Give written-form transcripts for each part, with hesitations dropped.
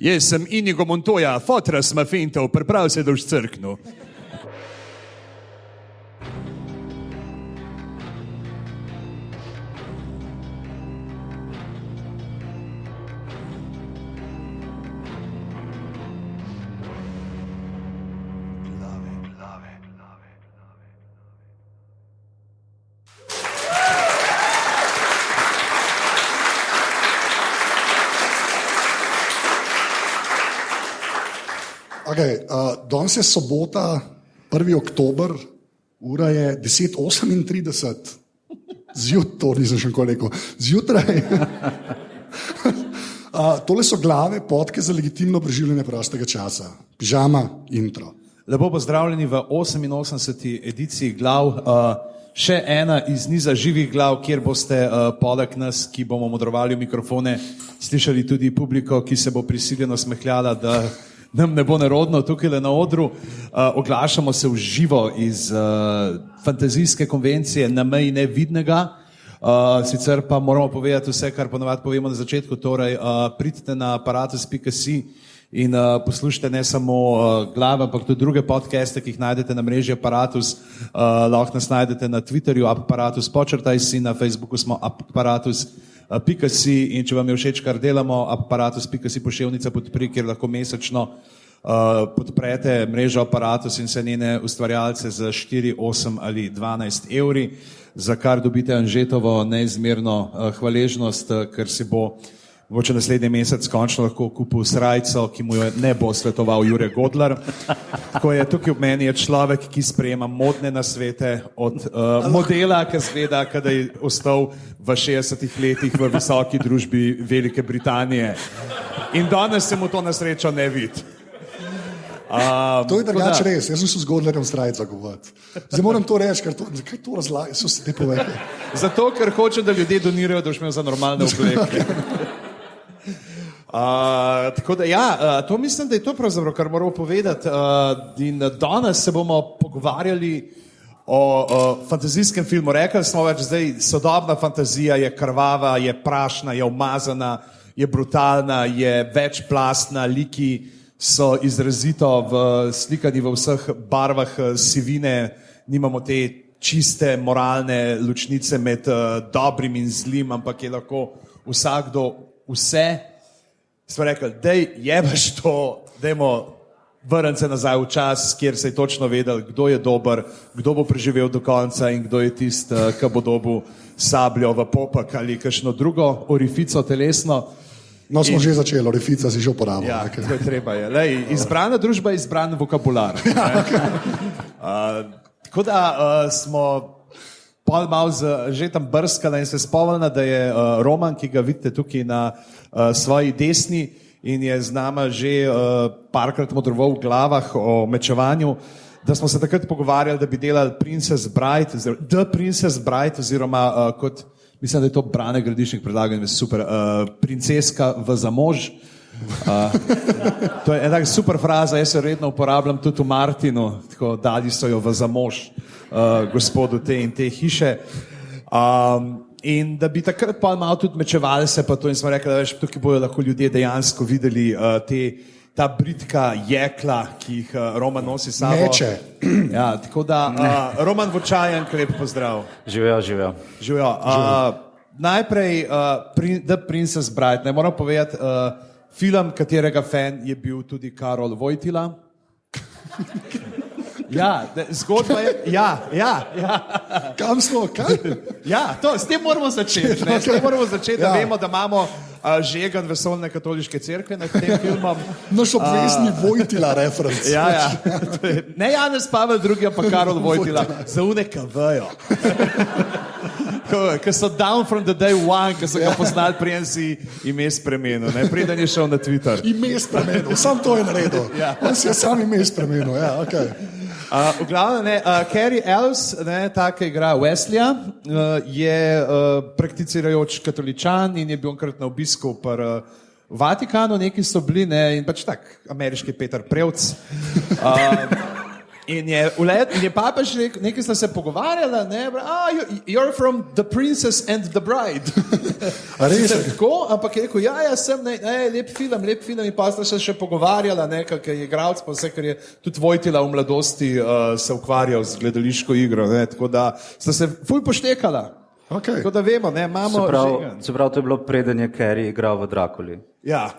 Jaz sem Inigo Montoya, fotra sma fintov, priprav se da už crknu. Okay, danes je sobota, 1. oktober, ura je 10:38. To nisem še nikoli rekel. Zjutraj. Tole so glave, podke za legitimno preživljanje prostega časa. Pižama, intro. Lepo pozdravljeni v 88. ediciji glav. Še ena iz niza živih glav, kjer boste poleg nas, ki bomo modrovali v mikrofone, slišali tudi publiko, ki se bo prisiljeno smehljala, da nam ne bo nerodno tukaj na odru. Oglašamo se v živo iz fantazijske konvencije Na meji nevidnega. Sicer pa moramo povedati vse, kar ponovadi povemo na začetku, torej pridite na aparatus.si in poslušajte ne samo glave, ampak tudi druge podcaste, ki jih najdete na mreži Aparatus. Lahko nas najdete na Twitterju aparatus_si, na Facebooku smo aparatus.si in če vam je všeč, kar delamo, aparatus.si poševnica podpri, kjer lahko mesečno podprete mrežo Aparatus in vse njene ustvarjalce za 4, 8 ali 12 evri, za kar dobite Anžetovo neizmerno hvaležnost, ker si bo mogoče naslednji mesec končno lahko kupil srajco, ki mu jo ne bo svetoval Jure Godler. Tako je, tukaj v meni je človek, ki sprejema modne nasvete od modela, ki zveda, kada je ostal v 60 letih v visoki družbi Velike Britanije. In danes se mu to na srečo ne vidi. To je drugače res, jaz sem se z Godlerjem srajca govoriti. Zdaj moram to reči, ker zakaj to razlagati, so se te povedali. Zato, ker hoče, da ljudje donirajo, da boš imel za normalne obleke. Tako da ja, to mislim, da je to pravzaprav, kar moramo povedati. In danes se bomo pogovarjali o fantazijskem filmu. Rekli smo več, zdaj sodobna fantazija je krvava, je prašna, je umazana, je brutalna, je večplastna, liki so izrazito slikani v vseh barvah sivine, nimamo te čiste moralne ločnice med dobrim in zlim, ampak je lahko vsakdo vse. Smo rekli, dej jebaš to, dajmo vrniti se nazaj v čas, kjer se je točno vedel, kdo je dober, kdo bo preživel do konca in kdo je tist, ki bo dobil sabljo v popek ali kakšno drugo orifico telesno. No, smo že začeli, orifica si že uporabil. Ja, to je treba. Lej, izbrana družba je izbran vokabular. Tako da smo pol malo že tam brskali in se spomnili, da je Roman, ki ga vidite tukaj na svoji desni in je z nama že parkrat modroval v glavah o mečevanju, da smo se takrat pogovarjali, da bi delali Princess Bride, The Princess Bride, oziroma kot, mislim, da je to Brane Gradišnik predlagal, super, princeska v zamož. To je ena super fraza, jaz jo redno uporabljam tudi v Martinu, tako dali so jo v zamož gospodu te in te hiše. In da bi takrat pa malo tudi mečevali se pa to in smo rekli, da veš, tukaj bojo lahko ljudje dejansko videli ta britka jekla, ki jih Roman nosi sabo. Meče. Ja, tako da Roman Vočajan, lep pozdrav. Živijo. Najprej The Princess Bride. Ne moram povedati, film, katerega fan je bil tudi Karol Vojtila. Ja, zgodba je, ja. Kam smo, kaj? Ja, s tem moramo začeti, ne? S tem moramo začeti, da vemo, da imamo žegan vesoljne katoliške cerkve nad tem filmom. Naš obvezni Vojtila referenc. Ja. Ne Janez Pavel II, pa Karol Vojtila. Za une, ki vejo. Ki so down from the day one, ki so ga poznali, prijem si ime spremenil, ne? Preden je šel na Twitter. Ime spremenil, sam to je naredil. On si je sam ime spremenil, ja, okej. V glavnem, Cary Elwes, ta, ki igra Wesleya, je prakticirajoč katoličan in je bil enkrat na obisku v Vatikanu, neki so bili, in pač tak, ameriški Peter Prevc. In je papež rekel, nekaj sta se pogovarjala, ne, you're from The Princess and the Bride. A res? Tako, ampak je rekel, ja, sem, lep film, in pa sta se še pogovarjala, ker je igralec, pa vse, ker je tudi Vojtila v mladosti se ukvarjal z gledališko igro, ne, tako da sta se ful poštekala. Okay. Tako da vemo, ne, imamo Se pravi, to je bilo preden je Carey igral v Drakuli. Ja,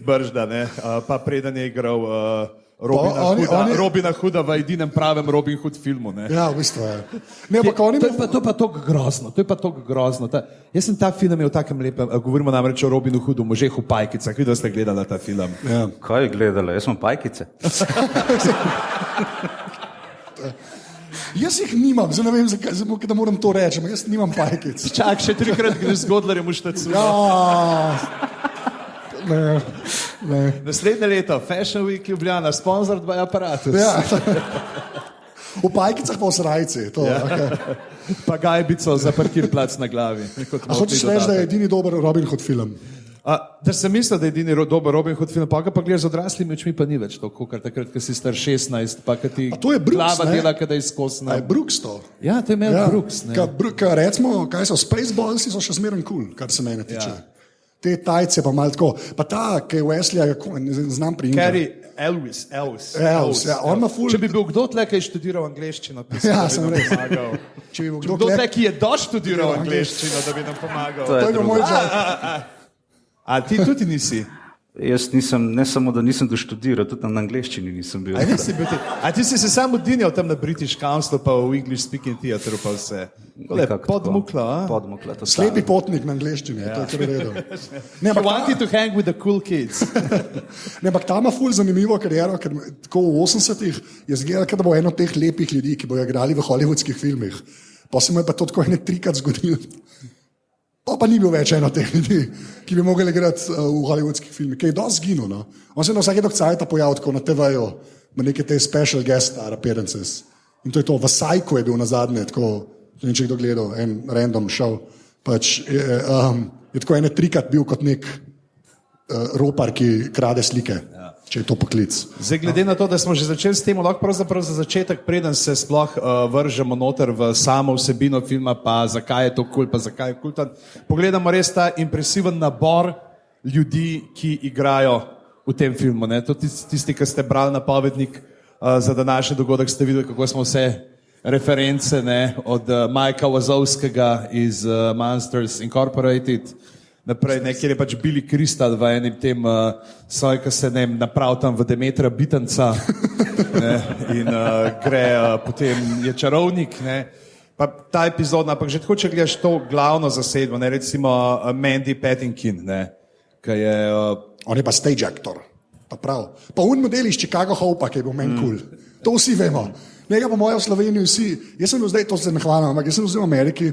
Bržda, ne, pa preden je igral Robina Hooda v edinem pravem Robin Hood filmu. Ne. Ja, v bistvu je. Ne, to je pa tako grozno. Jaz sem ta film imel v takem lepem, govorimo namreč o Robinu Hoodu, možeh v pajkicah. Videla ste gledala ta film? Ja. Kaj je gledala? Jaz sem pajkice. Jaz jih nimam, zdaj ne vem, zakaj da moram to reči, ampak jaz nimam pajkic. Čak, še 3-krat greš z Godlerjem v štacu. Ja. Ne. Naslednje leto, Fashion Week Ljubljana, sponsored by Apparatus. Ja. V pajkicah pa v srajci. Ja. Okay. Pa gajbico za parkirplac na glavi. A hočeš reči, da je edini dober Robin Hood film? Da sem mislil, da je edini dober Robin Hood film, pa gledaš z odraslimi očmi, pa ni več to, kot takrat, ko si star 16, pa kad ti glava dela, kada je izkosna. A je Brooks to? Ja, to je imel Brooks. Recimo, kaj so, Spaceballsi so še zmeren cool, kar se mene tiče. Ja. Te tajce pa malo tako. Pa ta, ki je Wesley, ne znam pri Carey Elwes. Ja, on ima ful... Če bi bil kdo tle, ki je študiral angleščino, ja, sem res. Če bi bil kdo tle, ki je doštudiral angleščino, da bi nam pomagal. To je bil moj job. A ti tudi nisi? Jaz nisem, ne samo, da nisem doštudiral, tudi na angleščini nisem bil. A ti si se sam odinjal tam na British Council, pa v English Speaking Theatre, pa vse. Podmukla, a? Podmukla, to slepi potnik na angleščini, ja. To je kar redo. You wanted to hang with the cool kids. Ne, ampak ta ima ful zanimivo kariero, ker tako v 80-ih je zgledal, da bo eno od teh lepih ljudi, ki bojo igrali v hollywoodskih filmih. Pa se mu je pa to tako ene 3-krat zgodilo. Pa ni bil več eno teh ljudi, ki bi mogli igrati v hollywoodskih filmih, ki je dosti zginil. No? On se je na vsake dokcajta pojavil tako na TV-ju, na neke te special guest star appearances. In to je to, v Psychu je bil na zadnje, tako, ne vem, če kdo gledal, en random show. Pač je tako ene 3-krat bil kot nek ropar, ki krade slike. Če je to poklic. Zdaj, glede na to, da smo že začeli s tem, lahko pravzaprav za začetek, preden se sploh vržemo noter v samo vsebino filma, pa zakaj je to kul, pa zakaj je kultan, pogledamo res ta impresiven nabor ljudi, ki igrajo v tem filmu. Ne? To tisti, ki ste brali napovednik za današnji dogodek, ste videli, kako smo vse reference, ne? Od Mikea Wazowskega iz Monsters Incorporated, naprej, kjer je pač Billy Crystal v enem tem svoj, ki se naprav tam v Demetra Bitanca in gre, potem je čarovnik. Ne. Pa ta epizoda, ampak že tako, če gledaš to glavno zasedbo, ne, recimo Mandy Patinkin, ne, ki je... On je pa stage actor, pa prav. Pa un model iz Chicago Hope, ki je bil meni cool. To vsi vemo. Njega pa moja v Sloveniji vsi, jaz sem bil zdaj, to se ne hvala, ampak jaz sem bil v Ameriki,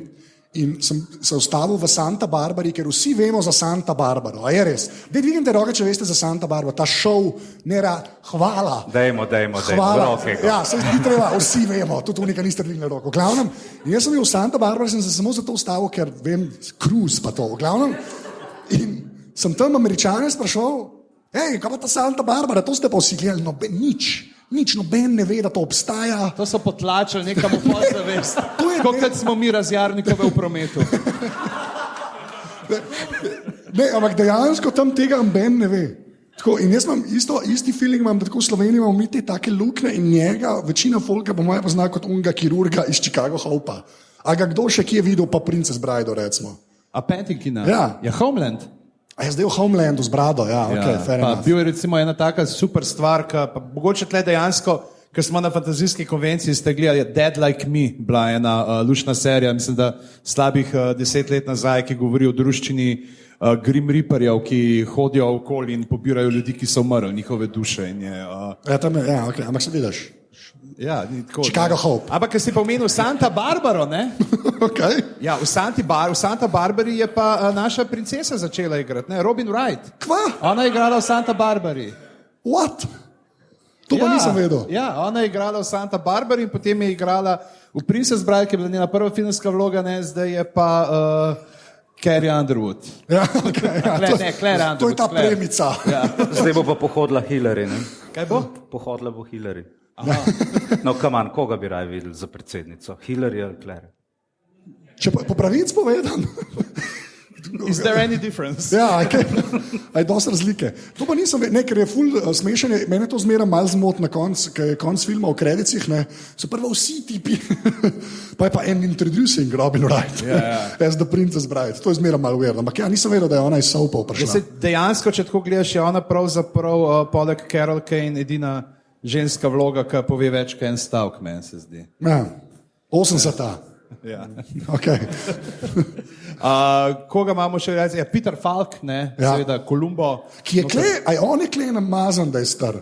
in sem se ustavil v Santa Barbari, ker vsi vemo za Santa Barbaro. A je res? Dej, dvignite roke, če veste za Santa Barbaro. Ta šov, hvala. Dajmo, roke. Ja, se zdi treba, vsi vemo, tudi unika niste dvignili roko. V glavnem, jaz sem bil v Santa Barbari, sem se samo zato ustavil, ker vem, cruise pa to. V glavnem, in sem tam Američane sprašal, kaj pa ta Santa Barbara, to ste pa vsi gledali, nič, noben ne ve, da to obstaja. To so potlačili nekam v podzavest. Kot smo mi razjarnikove v prometu. Ne, ampak dejansko tam tega noben ne ve. Tako, in jaz imam isti feeling, da tako v Sloveniji imamo mi te take lukne in njega, večina folka po moje pozna kot unga kirurga iz Chicago Hopa. A ga kdo še kje videl, pa Princess Bride, recimo. A Paddingtona? Ja. Je Homeland? A je zdaj v Homelandu z brado, ja, okay, fair enough. Bil je recimo ena taka super stvar, pa mogoče tle dejansko, ker smo na fantazijski konvenciji, ste gledali Dead Like Me, bila ena lušna serija, mislim, da slabih 10 let nazaj, ki govori o druščini Grim Reaperjev, ki hodijo okoli in pobirajo ljudi, ki so umrli, njihove duše. In je, okay, ampak se vidiš. Ja, ni tako. Chicago Hope. Ampak, ker si pa omenil Santa Barbaro, ne? Okay. Ja, v Santa Barbari je pa naša princesa začela igrati, ne? Robin Wright. Kva? Ona je igrala v Santa Barbari. What? To pa nisem vedel. Ja, ona je igrala v Santa Barbari in potem je igrala v Princess Bride, ki je bila njena prva filmska vloga, ne? Zdaj je pa... Carrie Underwood. Ja, okay, ja, Claire to je ta Underwood, Claire. premica. Ja. Zdaj bo pa pohodila Hillary. Ne? Kaj bo? Pohodila bo Hillary. No, kaman, koga bi raje videli za predsednico? Hillary ali Claire? Če po pravici povedam. Is there any difference? Ja, je dosti razlike. To pa nisem, ne, ker je ful smešen, mene to zmeraj malo zmot na koncu, ker je konc filma o kredicih, ne, so prvo vsi tipi, pa je pa en introducing Robin Wright, as the Princess Bride, to je zmeraj malo weird, ampak ja, nisem vedel, da je ona iz Soapa prišla. Dejansko, če tako gledaš, je ona pravzaprav poleg Carol Kane edina ženska vloga, ki pove več kot en stavek, meni se zdi. Ja, 80-ta. Ja. Okay. Koga imamo še reči? Ja, Peter Falk, ne, seveda Columbo. Ki je kle, a je on je kle namazan, da je star?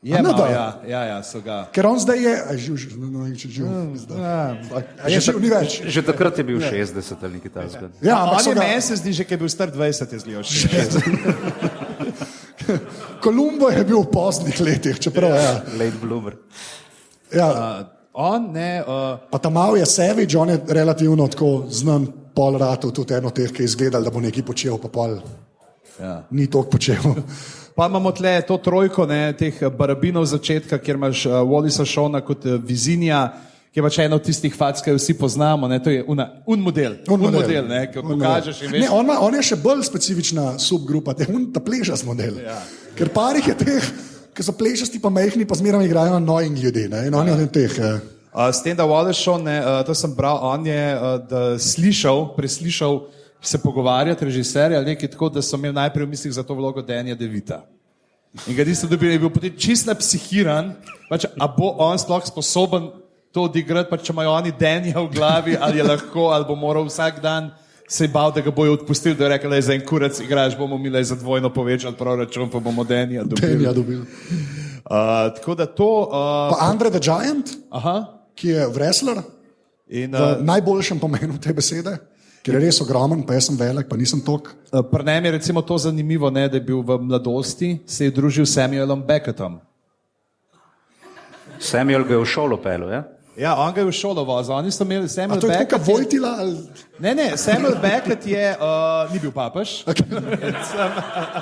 Je malo, ja, so ga. Ker on zdaj je, a je živ, ne vem, če živ. A je živ, ni več. Že takrat je bil 60 ali nekaj takega. Ja, ampak on je meni se zdi, že ki je bil star 20, je zgledal 60. Columbo je bil v poznih letih, čeprav ja. Late bloomer. Ja. On ne. Pa ta mal je Savage, on je relativno tako znan pol ratov, tudi eno teh, ki je izgledal, da bo nekaj počel, pa pol ni toliko počel. Pa imamo tle to trojko, ne, teh barabinov začetka, kjer imaš Wallisa Shawna kot Vizinja, ki je pač eno od tistih fac, ki jo vsi poznamo, ne, to je un model, ne, ki jo pokažeš in veš. Ne, on je še bolj specifična subgrupa, ta plešast model. Ja. Ker parih je teh, ki so plešasti pa majhni, pa zmeraj igrajo na novih ljudi, ne, in on je od teh. S tem, da Wallace Shawn, to sem bral, on je preslišal se pogovarjati režiserja, nekaj tako, da so imeli najprej v mislih za to vlogo Danja DeVita. In ga niso dobili, je bil potem čist napsihiran, pač, a bo on sploh sposoben to odigrati, pač, če imajo oni Danja v glavi, ali je lahko, ali bo moral vsak dan se je bal, da ga bojo odpustili, da je rekel, da je za en kurac igraš, bomo mi le za dvojno povečali proračun, pa bomo Danja dobili. Tako da to... Pa Andre the Giant, ki je wrestler, v najboljšem pomenu te besede, ker je res ogromen, pa jaz sem velik, pa nisem tok. Pri njem je recimo to zanimivo, ne, da je bil v mladosti, se je družil s Samuelom Beckettom. Samuel ga je v šolo pelil, ja? Ja, on ga je v šolo vozil, oni so imeli Samuel Beckett. A to je tako Vojtila? Ne, Samuel Beckett je, ni bil papež.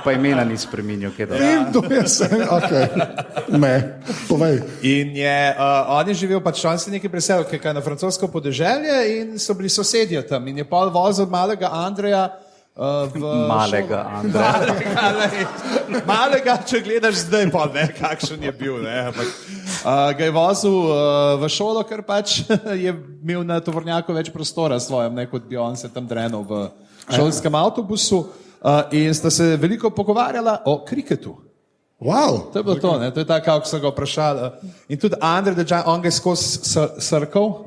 Pa imena ni spreminjal, kaj da. Vem, to je vse, okej. Ne, povej. In on je živel, pač on se nekaj preselil, kaj na francosko podeželje in so bili sosedje tam. In je pol vozil malega Andreja Malega Andreja. Malega, če gledaš zdaj, pa ne, kakšen je bil. Ne, ga je vozil v šolo, ker pač je imel na tovornjaku več prostora svojem, ne, kot bi on se tam drenil v šolskem avtobusu in sta se veliko pogovarjala o kriketu. Wow. To je bilo to, ne? To je tako, kako so ga vprašali. In tudi Andre the Giant, on ga je skozi srkal,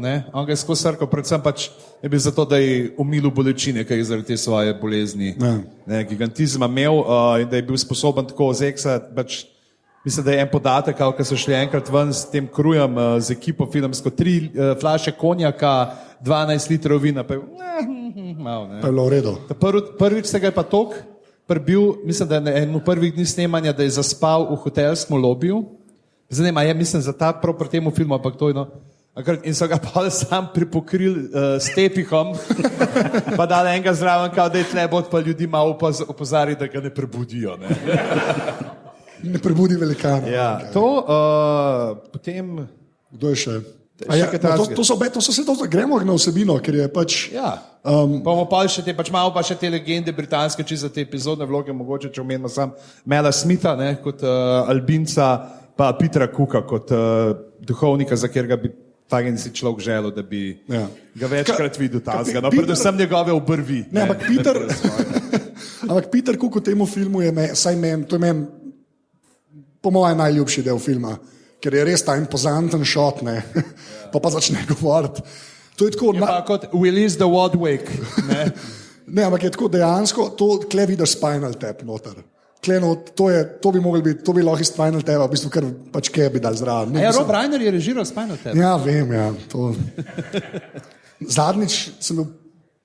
predvsem pač je bil zato, da je umilil bolečine, ki je zaradi te svoje bolezni, gigantizma imel in da je bil sposoben tako zeksati, pač, mislim, da je en podatek, ko so šli enkrat ven s tem krujem, z ekipo filmsko, 3 flaše konjaka, 12 litrov vina, pa je malo, ne. Pa je bilo v redu. Prvič se ga je pa tok prebil, mislim, da je en v prvih dni snemanja, da je zaspal v hotelskem lobiju. Zanima, mislim, za ta prav pri temu filmu, ampak to je no. In so ga pa sam pripokrili s tepihom, pa dali enega zraven, kao, da je tle bod, pa ljudi malo opozari, da ga ne prebudijo. Ne, ne prebudi velikana. Ja, to potem... Kdo je še? To so se to, gremo na vsebino, ker je pač... Ja. Pa bomo pa še te, pač malo pa še te legende britanske, če za te epizodne vloge, mogoče, če omenimo sam Mela Smitha, ne, kot albinca, pa Petera Cooka kot duhovnika, za katerega bi tagen si človek želel, da bi ga večkrat videl tazga, no, predvsem njegove obrvi. Ne, ampak Peter Cook v temu filmu je to je meni po mojem najljubši del filma, ker je res ta impozanten šot, ne, pa začne govoriti. To je tako... pa kot Willis the Wadwick, ne. Ne, ampak je tako dejansko, tle vidiš Spinal Tap noter. To bi mogli biti, to bi lahko iz Spinal Tapa, v bistvu kar pač kaj bi dal zraven. Rob Reiner je režiral Spinal Tap. Ja, vem, ja. Zadnjič sem bil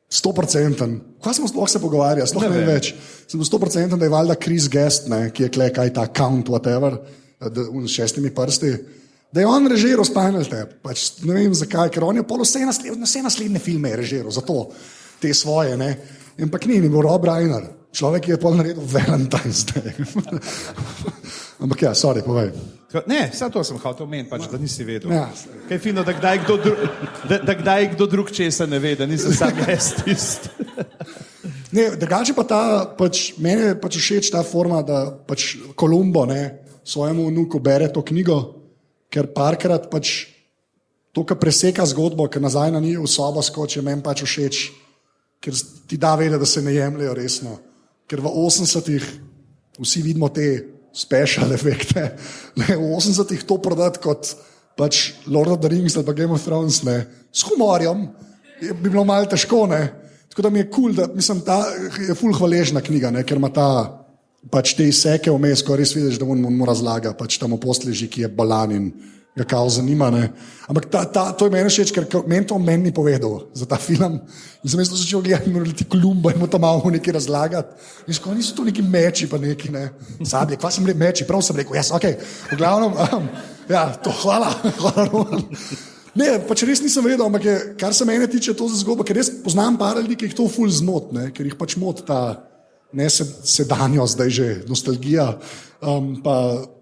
100%, kaj smo sploh se pogovarjali, sploh ne več. Sem bil 100%, da je valjda Chris Guest, ne, ki je kle kaj ta count, whatever, s 6 prsti, da je on režiral Spinal Tap. Pač, ne vem zakaj, ker on je pol vse naslednje filme je režiral, zato. te svoje. Ne? Ampak ni bil Rob Reiner, človek je pol naredil Valentine's Day. Ampak ja, sorry, povej. Ne, samo to sem hotel omeniti, pač, da nisi vedel. Ja. Kaj je fino, da kdaj kdo drug česa ne ve, da nisem sam jaz tisti. Drugače pa ta, meni je všeč ta forma, da Kolumbo svojemu vnuku bere to knjigo, ker parkrat to, kar preseka zgodbo, ker nazaj na njih v sobo skoči, meni všeč, ker ti da vedeti, da se ne jemljajo resno. Ker v 80-ih vsi vidimo te special efekte, v 80-ih to prodati kot Lord of the Rings ali pa Game of Thrones, s humorjem, bi bilo malo težko, Tako da mi je kul, da mislim, ta je ful hvaležna knjiga, ker ima te izseke vmes, ko res vidiš, da on mu razlaga, tam v postleži, ki je balan in ga kao zanima. Ampak to je meni všeč, ker meni to ni povedal za ta film. In sem jaz to začel gledati, morali ti Kolumbo in mu tam malo nekaj razlagati. Insko, niso to neki meči pa neki, sablje, kva sem rekel, meči, prav sem rekel, jaz, ok, v glavnem, ja, to, hvala, Roman. Ne, res nisem vedel, ampak kar se mene tiče to za zgodbo, ker res poznam par ljudi, ki jih to ful zmot, ker jih mot ta sedanjo, zdaj že nostalgija, pa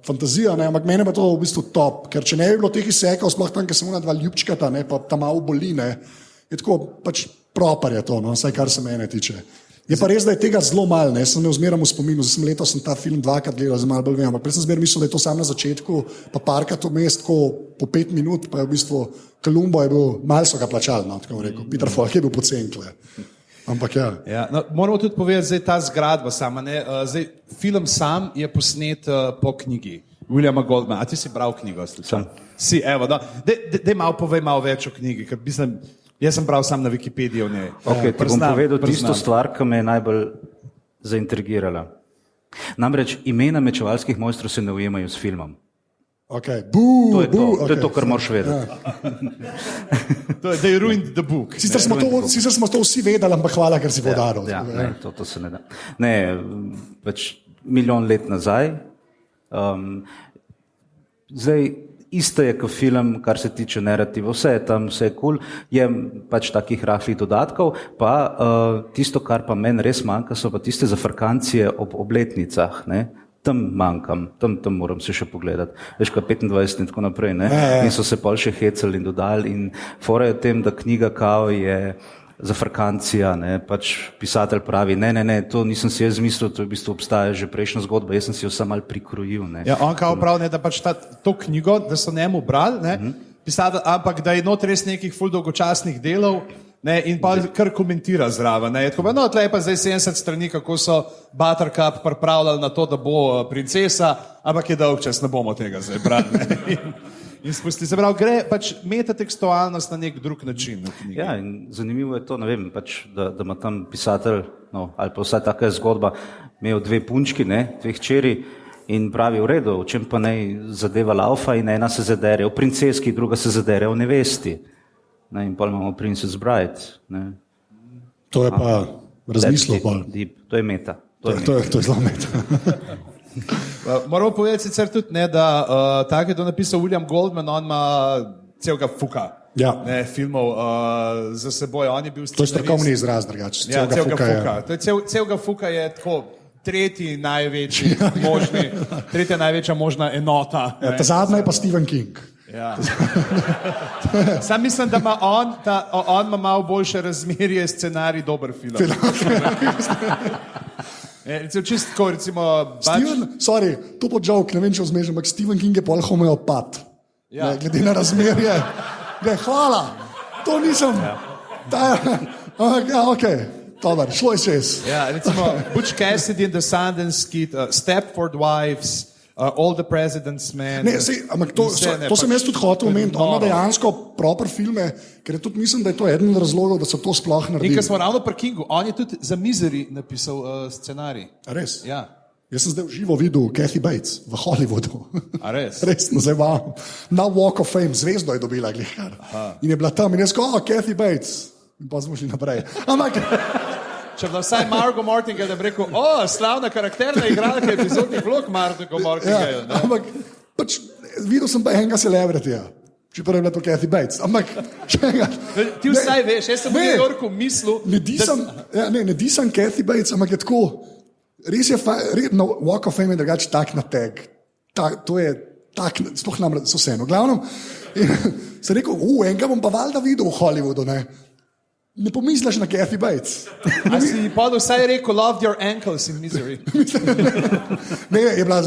fantazija, ampak mene pa to v bistvu top, ker če ne bi bilo teh izsekov, sploh tam, ker sem ona dva ljubčkata, pa tam malo boli, je tako propar je to, vsaj kar se mene tiče. Je pa res, da je tega zelo malo, sem imel zmeraj v spominu, zdaj sem letos ta film dvakrat gledal, zdaj malo bolj vem, ampak prej sem zmeraj mislil, da je to sam na začetku, pa parkrat vmes tako po 5 minut, pa je v bistvu Kolumbo je bil, malo so ga plačali, tako rekel, Peter Falk je bil pocen tle. Ampak ja. Ja, moramo tudi povedati, zdaj ta zgradba sama, zdaj film sam je posnet po knjigi Williama Goldmana. A ti si bral knjigo? Si, evo, daj malo povej malo več o knjigi, ker mislim, jaz sem bral sam na Wikipediji o njej. Okay, ti bom povedal tisto stvar, ki me je najbolj zaintrigirala. Namreč imena mečevalskih mojstrov se ne ujemajo s filmom. Okay. To je to, kar moraš vedeti. They ruined the book. Sicer smo to vsi vedeli, ampak hvala, ker si podaril. Ja, to se ne da. Ne, milijon let nazaj. Zdaj, isto je kot film, kar se tiče narativa, vse je tam, vse je kul, je takih rahlih dodatkov, pa tisto, kar pa meni res manjka, so pa tiste zafrkancije ob obletnicah, tam manjkam, tam moram se še pogledati, veš, kaj 25 in tako naprej, in so se pol še hecali in dodali in fora je o tem, da knjiga kao je zafrkancija, pisatelj pravi, ne, to nisem si jaz zmislil, to v bistvu obstaja že prejšnja zgodba, jaz sem si jo samo malo prikrojil. Ja, on kao pravi, da to knjigo, da so njemu brali, pisatelj, ampak da je not res nekih ful dolgočasnih delov, in pa kar komentira zraven. Tle je pa zdaj 70 strani, kako so Buttercup pripravljali na to, da bo princesa, ampak je dolg čas, ne bomo tega zdaj brali. In spusti se pravi, gre metatekstualnost na nek drug način. Ja, in zanimivo je to, ne vem, da ima tam pisatelj, ali pa vsaj taka zgodba, imel 2 punčki, 2 hčeri in pravi v redu, o čem pa naj zadeva laufa in ena se zadere o princeski, druga se zadere o nevesti. In pa imamo Princess Bride. To je pa razmislil. To je meta. To je zelo meta. Moramo povedati sicer tudi, da tako je to napisal William Goldman, on ima celega fuka filmov za seboj. On je bil to je strokovni izraz, drugače. Celega fuka. Celega fuka je tako tretja največja možna enota. Ta zadnja je pa Stephen King. Ja. Sam mislim, da ima on ima malo boljše razmerje, scenarij, dober film. Čistko, recimo... to po joke, ne vem, če vzmežem, ampak Stephen King je pol homeopat. Ja. Glede na razmerje. Hvala, to nisem... Ok, dober, šlo je čez. Ja, recimo Butch Cassidy and the Sundance Kid, Stepford Wives, All the President's Men. Ampak to sem jaz tudi hotel omeniti. On ima dejansko proper filme, ker tudi mislim, da je to eden od razlogov, da so to sploh naredili. In ker smo ravno pri Kingu, on je tudi za Misery napisal scenarij. Res? Ja. Jaz sem zdaj v živo videl Kathy Bates v Hollywoodu. A res? Resno, zdaj vam. Na Walk of Fame zvezdo je dobila glihar. In je bila tam in jaz ko, Kathy Bates. In pa smo šli naprej. Ampak... Če bi vsaj Margot Martingale, da bi rekel, slavna karakterna igralka epizodnih vlog Margot Martingale. Ja, ampak videl sem pa enega celebrityja. Čeprav je bila to Kathy Bates. Ampak, Ti vsaj veš, jaz sem v New Yorku mislil, ne disam Kathy Bates, ampak je tako, res je, na Walk of Fame je drugače tak nateg. To je tak, sploh nam so vseeno. Glavno, sem rekel, enega bom pa valjda videl v Hollywoodu, ne. Ne pomisliš na Kathy Bates. A si pa vsaj rekel, loved your ankles in misery. Ne, je bila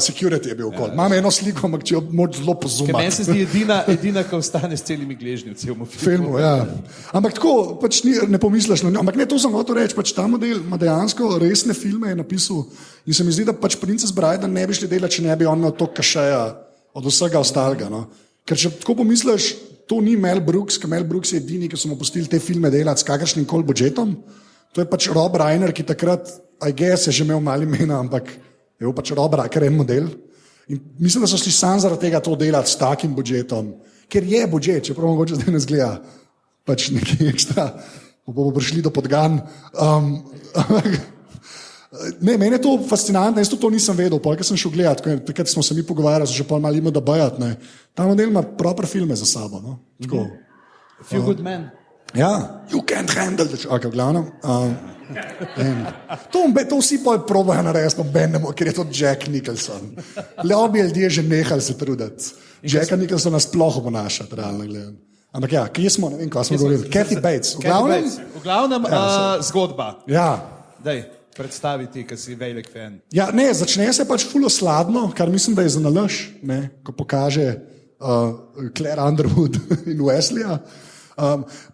security je bil okol. Imam eno sliko, ampak če jo moč zelo pozumati. Meni se zdi edina, ki ostane s celimi gležnji v celem filmu. Ja. Ampak tako, pač ne pomisliš na njo. Ampak ne, to sem hotel reči, pač ta model ima dejansko resne filme je napisal in se mi zdi, da pač Princess Bride ne bi šli delati, če ne bi on imel to kašeja od vsega ostalega. No. Ker če tako pomisliš, to ni Mel Brooks, ker Mel Brooks je edini, ki so mu pustili te filme delati s kakršnim koli budžetom. To je pač Rob Reiner, ki takrat, I guess, je že imel malo imena, ampak je pač Rob Reiner, ker je en model. In mislim, da so šli sam zaradi tega to delati s takim budžetom, ker je budžet, čeprav mogoče zdaj ne zgleda, pač nekaj ekstra, bomo prišli do podgan. Ne, meni je to fascinantno, jaz to nisem vedel, ker sem šel gledati, takrat smo se mi pogovarjali, že pol malo ima da bajati, ne. Ta model ima proper filme za sabo, no. Tako. Few Good Men. Ja, you can't handle the okay, glavno. To vsi pol probajo narediti, ker je to Jack Nicholson. Le obi ljudje že nehali se truditi. Jacka Nicholsona sploh oponašati, realno gledam. Ampak ja, kje smo, ne vem, kaj smo govorili. Kathy Bates. V glavnem zgodba. Ja. Dej, predstaviti, ker si velik fan. Ja, ne, začne se pač ful osladno, kar mislim, da je za nalaž, ne, ko pokaže Claire Underwood in Wesleya.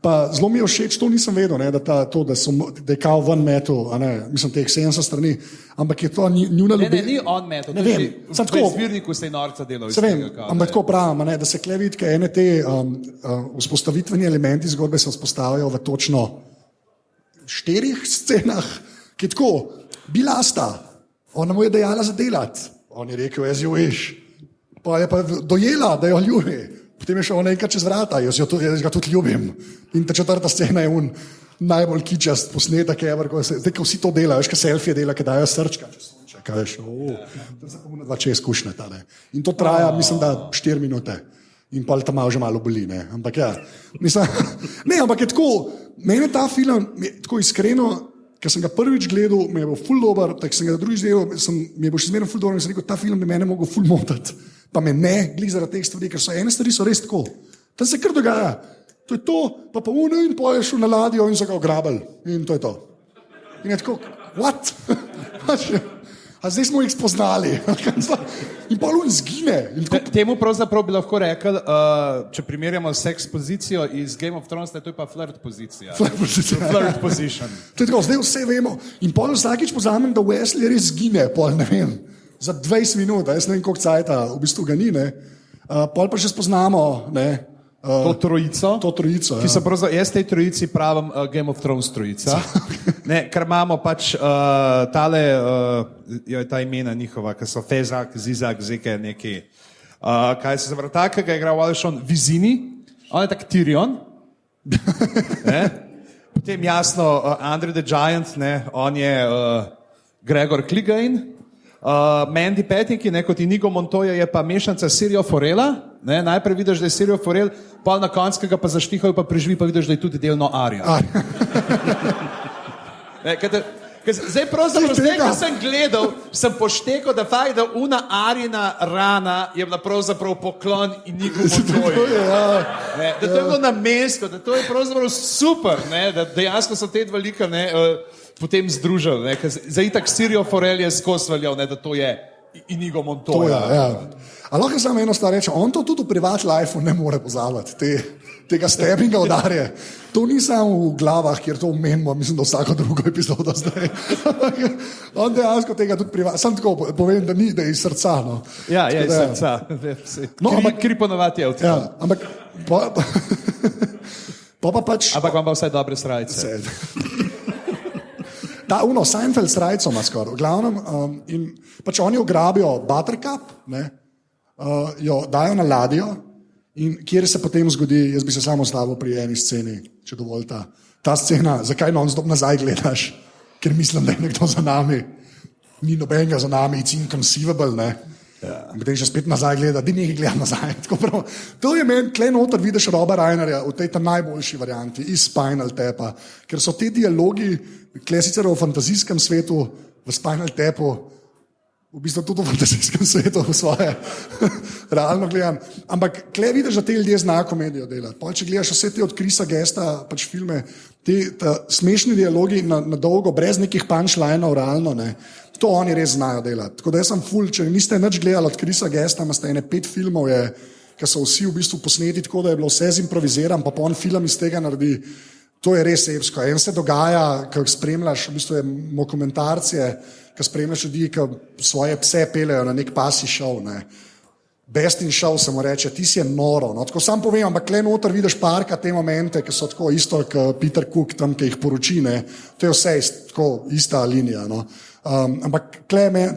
Pa zelo mi je všeč, to nisem vedel, ne, da je kao ven metal, mislim, teh 70 strani, ampak je to njuna ljubezen. Ne, ni on metal, ne vem, v zbirniku se je norca delal. Se vem, ampak tako pravim, da se kle vidi, ene te vzpostavitveni elementi zgodbe se vzpostavljajo v točno 4 scenah, ki je tako, bila sta, ona mu je dejala za delati, on je rekel, as you wish, pa je pa dojela, da jo ljubi. Potem je šel enkrat čez vrata, jaz ga tudi ljubim. In ta 4. scena je najbolj kičast posnetek, zdaj, ko vsi to delajo, veš, kaj selfije dela, kaj dajo srčka, če sonček, veš, to se pomeni 2 če izkušnje tale. In to traja, mislim, da 4 minute. In pol tam malo že malo boli, ne. Ampak ja, mislim, ne, ampak je tako, meni ta film, tako iskreno, ker sem ga prvič gledal, mi je bil ful dober, tako sem ga drugič gledal, mi je bil še zmerno ful dober in sem rekel, ta film bi mene mogel ful motati. Pa me ne, glih zaradi teh stvari, ker so ene stvari so res tako. Tam se kar dogaja. To je to, pa uno in pa je šel na ladjo in so ga ograbili. In to je to. In je tako, what? A zdaj smo jih spoznali. In pa on zgine. Temu pravzaprav bi lahko rekel, če primerjamo seks pozicijo iz Game of Thrones, da to je pa flirt pozicija. Flirt position. To je tako, zdaj vse vemo. In pol vsakič pozamem, da Wesley res zgine, pol ne vem. Za 20 minut, jaz ne vem, koliko cajta, v bistvu ga ni, ne. Pol pa še spoznamo, ne. To trojico, ja. Ki so pravzaprav, jaz tej trojici pravim Game of Thrones trojica. Ne, ker imamo pač tale, ta imena njihova, ki so Fezak, Zizak, Zeke, neki, kaj se zavra takega, je igral Alšon Vizini, on je tak Tyrion, ne. Potem jasno Andre the Giant, ne, on je Gregor Clegane, Mandy Patinkin, kot Inigo Montoya, je pa mešanca Sergio Forela. Ne, najprej vidiš, da je Sergio Forel, pol na koncu ga pa zaštihajo, pa preživi, pa vidiš, da je tudi delno Arya. Zdaj pravzaprav, ko sem gledal, sem poštekal, da fakt, da una Aryina rana je bila pravzaprav poklon Inigo Montoya. Da to je bilo namensko, da to je pravzaprav super, ne, da dejansko so te dva lika, ne, potem združili. Zdaj itak Sergio Forel je skozi veljal, da to je Inigo Montoya. Ja. A lahko samo eno stvar reče, on to tudi v privat lifeu ne more pozabiti, tega stebinga udarje. To ni samo v glavah, kjer to omenimo, mislim, da vsako drugo epizodo zdaj. On dejansko tega tudi privat, sam tako povem, da ni, da je iz srca. No. Ja, je iz srca. No, kri ponovati je v tem. Ja, ampak pa pač... Ampak vam pa vse dobre srajce. Ta Seinfeld s rajcoma skoraj, v glavnem, in pač oni ograbijo Buttercup, ne, jo dajo na ladjo in kjer se potem zgodi, jaz bi se samo stavil pri eni sceni, če dovolite. Ta scena, zakaj non-stop nazaj gledaš, ker mislim, da je nekdo za nami, ni nobenega za nami, it's inconceivable, ne. Potem že spet nazaj gleda, di nekaj gleda nazaj. To je meni, tle noter vidiš Roba Reinerja v tej najboljši varianti iz Spinal Tapa, ker so te dialogi, tle sicer v fantazijskem svetu, v Spinal Tapu, v bistvu tudi v fantazijskem svetu, v svoje, realno gledam. Ampak tle vidiš, da te ljudje znajo komedijo delati. Pol, če gledaš vse te od Chrisa Guesta, pač filme, te smešni dialogi na dolgo, brez nekih punchlineov, realno, ne. To oni res znajo delati. Tako da jaz sem ful, če niste nič gledali od Chrisa Guesta, imate ene 5 filmov, ki so vsi v bistvu posneti tako, da je bilo vse zimproviziran, pa on film iz tega naredi. To je res epsko. En se dogaja, ko jih spremljaš, v bistvu je dokumentarcije, ko spremljaš ljudi, ki svoje pse peljejo na nek pasji šov. Ne. Best in show se mu reče, ti si je noro. No, tako sam povem, ampak le noter vidiš parka te momente, ki so tako isto, kot Peter Cook tam, ki jih poroči, ne. To je vse tako ista linija. No. Ampak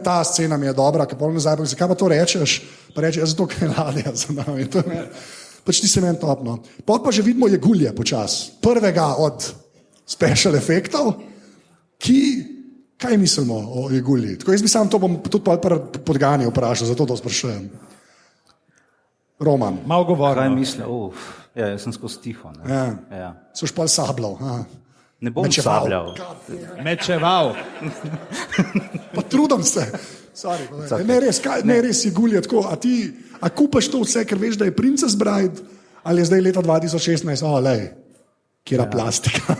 ta scena mi je dobra, ki polno nazaj, zakaj pa to rečeš? Pa reče, zato, ker je ladja za nami. Pač ti se meni topno. Pot pa že vidimo Jegulje počas. Prvega od special efektov, ki, kaj mislimo o Jegulji? Tako jaz bi sam to bom tudi podgani vprašal, zato to sprašujem. Roman. Malo govorim. Kaj misli? Jaz sem skozi tiho. Ja. So špal sablov. Ne bom sabljal. Mečeval. Pa trudim se. Sorry, ne res Jegulje tako. A kupaš to vse, ker veš, da je Princess Bride, ali je zdaj leta 2016, kjera plastika.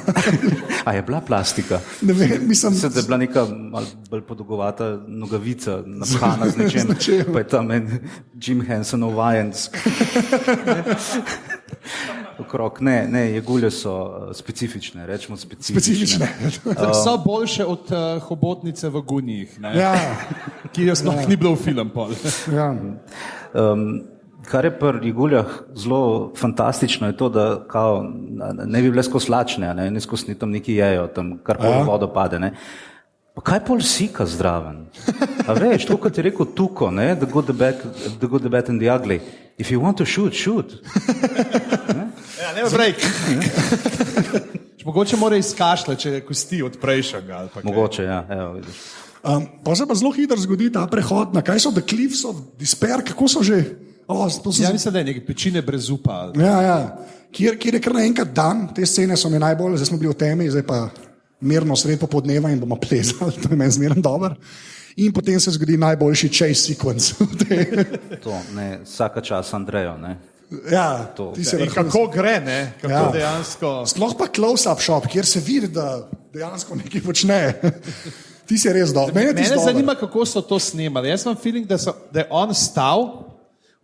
A je bila plastika? Ne vem, mislim. Da je bila neka malo bolj podolgovata nogavica, naphana z nečem, pa je tam en Jim Hensonov vajenc. Okrog. Ne, Jegulje so specifične, rečemo specifične. So boljše od hobotnice v Gunjih, ki jo sploh ni bilo v film pol. Ja. Kar je pri Jeguljah zelo fantastično, je to, da kao, ne bi bile skozi lačne, ne skozi tam neki jejo, tam kar pol vodo pade. Ne. Pa kaj pol sika zdraven? A veš, to, kot je rekel Tuko, ne? The good, the bad and the ugly. If you want to shoot, shoot. Ne break. Mogoče mora izkašljati, če je kosti od prejšnjega. Mogoče, ja. Evo, vidiš. Pa se pa zelo hitro zgodi ta prehod. Na kaj so The Cliffs of Despair? Kako so že? Mislim, da je nekaj pečine brez upa. Ja. Kjer je kar naenkrat dan, te scene so mi najbolj, zdaj smo bili v temi, zdaj pa mirno sred popodneva in bomo plezali, to je meni zmeren dober. In potem se zgodi najboljši chase sequence. To, ne, vsaka čas Andrejo, ne. Ja, kako gre, ne? Kako dejansko. Sploh pa close-up shot, kjer se vidi, da dejansko nekaj počne. Ti si res dober. Mene zanima, kako so to snemali. Jaz imam feeling, da je on stal,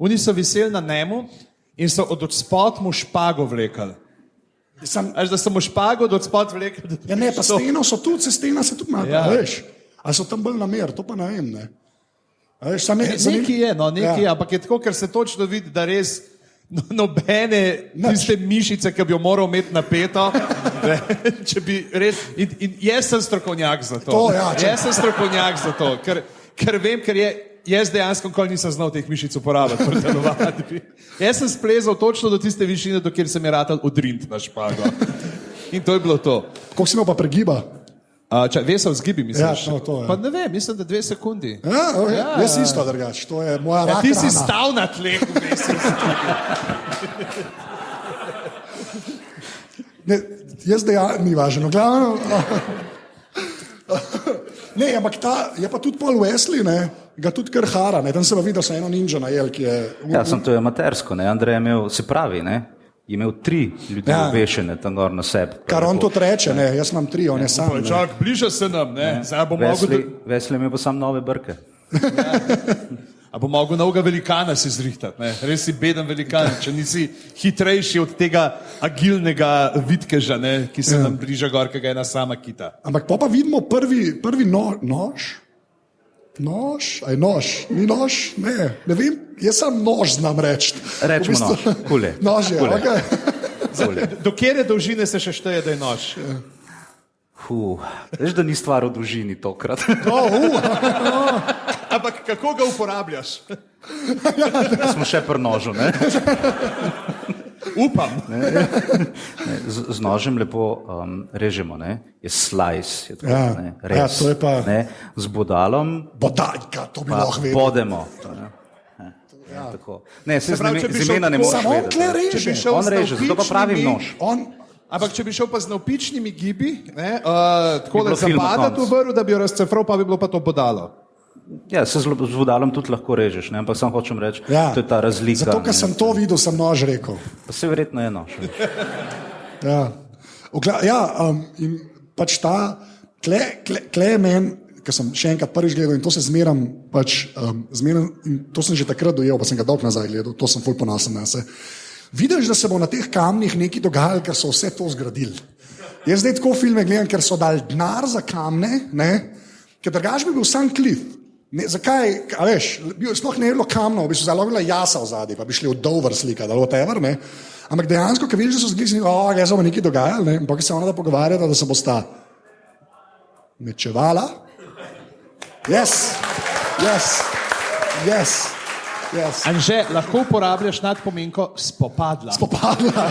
oni so viseli na njemu in so od spod mu špago vlekali. Da so mu špago od spod vlekali. Ja ne, pa steno so tudi, stena se tudi malo, veš. Ali so tam bolj namer, to pa ne vem, ne. Nekaj je, ampak je tako, ker se točno vidi, da res nobene tiste mišice, ki bi jo moral imeti napeto, če bi res, in jaz sem strokovnjak za to. Jaz sem strokovnjak za to, ker vem, ker jaz dejansko nikoli nisem znal teh mišic uporabljati pri telovadbi. Jaz sem splezal točno do tiste višine, do kjer sem je ratal odrint na špago. In to je bilo to. Koliko si imel pa pregiba? Vesel zgibi, misliš? Ja, to je. Pa ne vem, mislim, da 2 sekundi. Jaz isto drugač, to je moja rak rana. Ti si stal na tleh, vesel zgibi. Jaz ni važno, glavno. Ne, ampak je pa tudi Paul Wesley, ne, ga tudi kar hara, ne, tam se pa vidi, da so eno ninja najel, ki je... Ja, sem to je amatersko, ne, Andrej je imel, se pravi, ne, je imel 3 ljudi obešene tam gor na sebi. Kar on to reče, ne, jaz imam 3, on je sam. Čak, bliže se nam, ne, zdaj bo mogel... Wesley imel pa sam nove brke. A bo mogel novega velikana si zrihtati, ne? Res si beden velikan, če nisi hitrejši od tega agilnega vitkeža, ne? Ki se nam bliža gor, ki ga je ena sama kita. Ampak pa vidimo prvi nož. Nož? Aj nož? Ni nož? Ne vem, jaz sam nož znam reči. Rečemo nož, kule. Nož je, okej. Do kjere dolžine se še šteje, da je nož? Veš, da ni stvar v dolžini tokrat. Ampak kako ga uporabljaš? Smo še pri nožu, ne? Upam. Z nožem lepo režemo, ne? Je slice, je tako, ne? Ja, to je pa... Ne? Z bodalom... Bodajka, to bi lahko vedel. Podemo. Tako. Ne, se pravi, če bi z imena šel ne tako- moreš Samo on vedeti. tle reže. Če bi šel On z reže, zato pa pravim navpičnimi- nož. Ampak če bi šel pa z navpičnimi gibi, tako bilo da filma zapada konc. tu vrv, da bi jo razcefral, pa bi bilo pa to bodalo. Ja, se z vodalom tudi lahko režeš, ne? Ampak samo hočem reči, Ja. to je ta razlika. Zato, ker ne. sem to videl, sem nož rekel. Pa se verjetno je nož. Ja, in pač ta, tle je meni, ker sem še enkrat prvič gledal in to se zmeram, in to sem že takrat dojel, pa sem ga dolgo nazaj gledal, to sem ful ponosen na se. Vidiš, da se bo na teh kamnih nekaj dogajalo, ker so vse to zgradili. Jaz zdaj tako filme gledam, ker so dali denar za kamne, ne? Ker drugač bi bil sam klif. Ne, zakaj, a veš, sploh ne je bilo kamnov, bi se zelo bila jasa v zadnji, pa bi šli v Dover slikati, ali whatever, ne. Ampak dejansko, ko vidiš, da so zgledali, da se bo nekaj dogajalo, ne, in pa se ona da pogovarjata, da se bosta mečevala. Yes. Anže, lahko uporabljaš nadpomenko spopadla. Spopadla.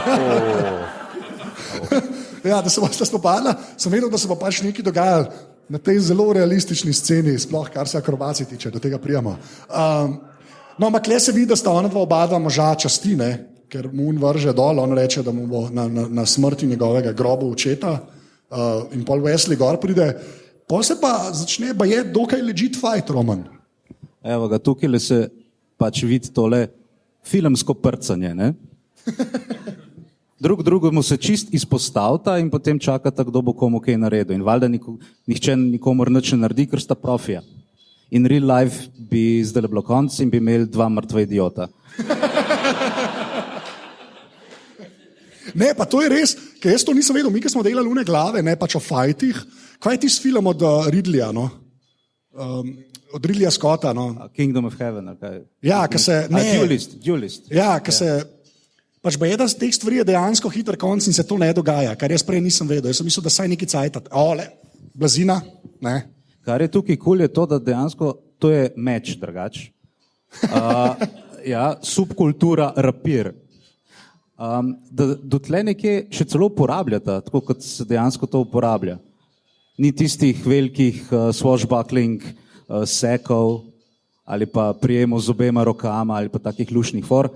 Ja, da se bosta spopadla, sem vedel, da se bo pač nekaj dogajalo na tej zelo realistični sceni, sploh kar se akrobacij tiče, do tega prijemo. No, ampak le se vidi, da sta ona oba dva moža časti, ne, ker mu on vrže dol, on reče, da mu bo na smrti njegovega grobu očeta in pol Wesley gor pride, pol se pa začne bajeti dokaj legit fight, Roman. Evo ga, tukaj le se pač vidi tole filmsko prcanje, ne? Drugemu se čist izpostavita in potem čakata, kdo bo komu kaj naredil. In valjda nihče nikomor nič ne naredi, ker sta profija. In real life bi zdaj bilo konc in bi imeli dva mrtva idiota. Ne, pa to je res, ker jaz to nisem vedel, mi, ki smo delali une glave, ne pač o fajtih. Kaj je tisti film od Ridleya, no? Od Ridleya Scotta, no? Kingdom of Heaven, ali kaj? Ja, ki se... Ne, Duelist. ja, ki se... Pač ba je, da teh stvari je dejansko hiter konc in se to ne dogaja, kar jaz prej nisem vedel. Jaz sem mislil, da saj neki cajtat. Ole, blazina, ne? Kar je tukaj kul je to, da dejansko to je meč drugač. Ja, subkultura rapir. Da dotle nekje še celo uporabljata, tako kot se dejansko to uporablja. Ni tistih velikih swashbuckling sekov ali pa prijemov z obema rokama ali pa takih lušnih for.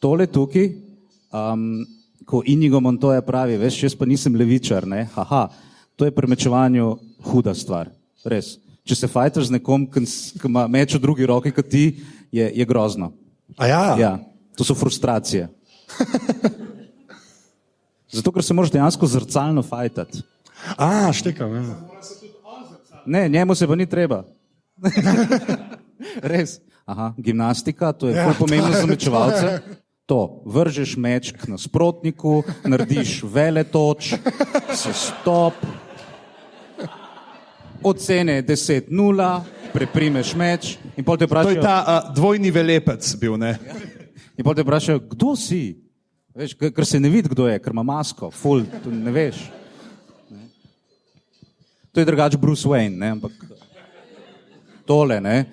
Tole tukaj, ko Inigo Montoya pravi, veš, jaz pa nisem levičar, ne, haha, to je pri mečevanju huda stvar, res. Če se fajtaš z nekom, ki ima meč v drugi roki kot ti, je grozno. A ja? Ja, to so frustracije. Zato, ker se moraš dejansko zrcalno fajtati. Štekam, ja. Ne, njemu se pa ni treba. Res. Aha, gimnastika, to je ful pomembno za mečevalce. To, vržeš meč k nasprotniku, narediš veletoč, se stop, ocene 10-0, preprimeš meč in pol te To je vprašajo, ta dvojni velepec bil, ne? in pol te vprašajo, kdo si? Veš, ker se ne vidi, kdo je, ker ima masko, ful, tu ne veš. Ne? To je drugač Bruce Wayne, ne, ampak tole, ne,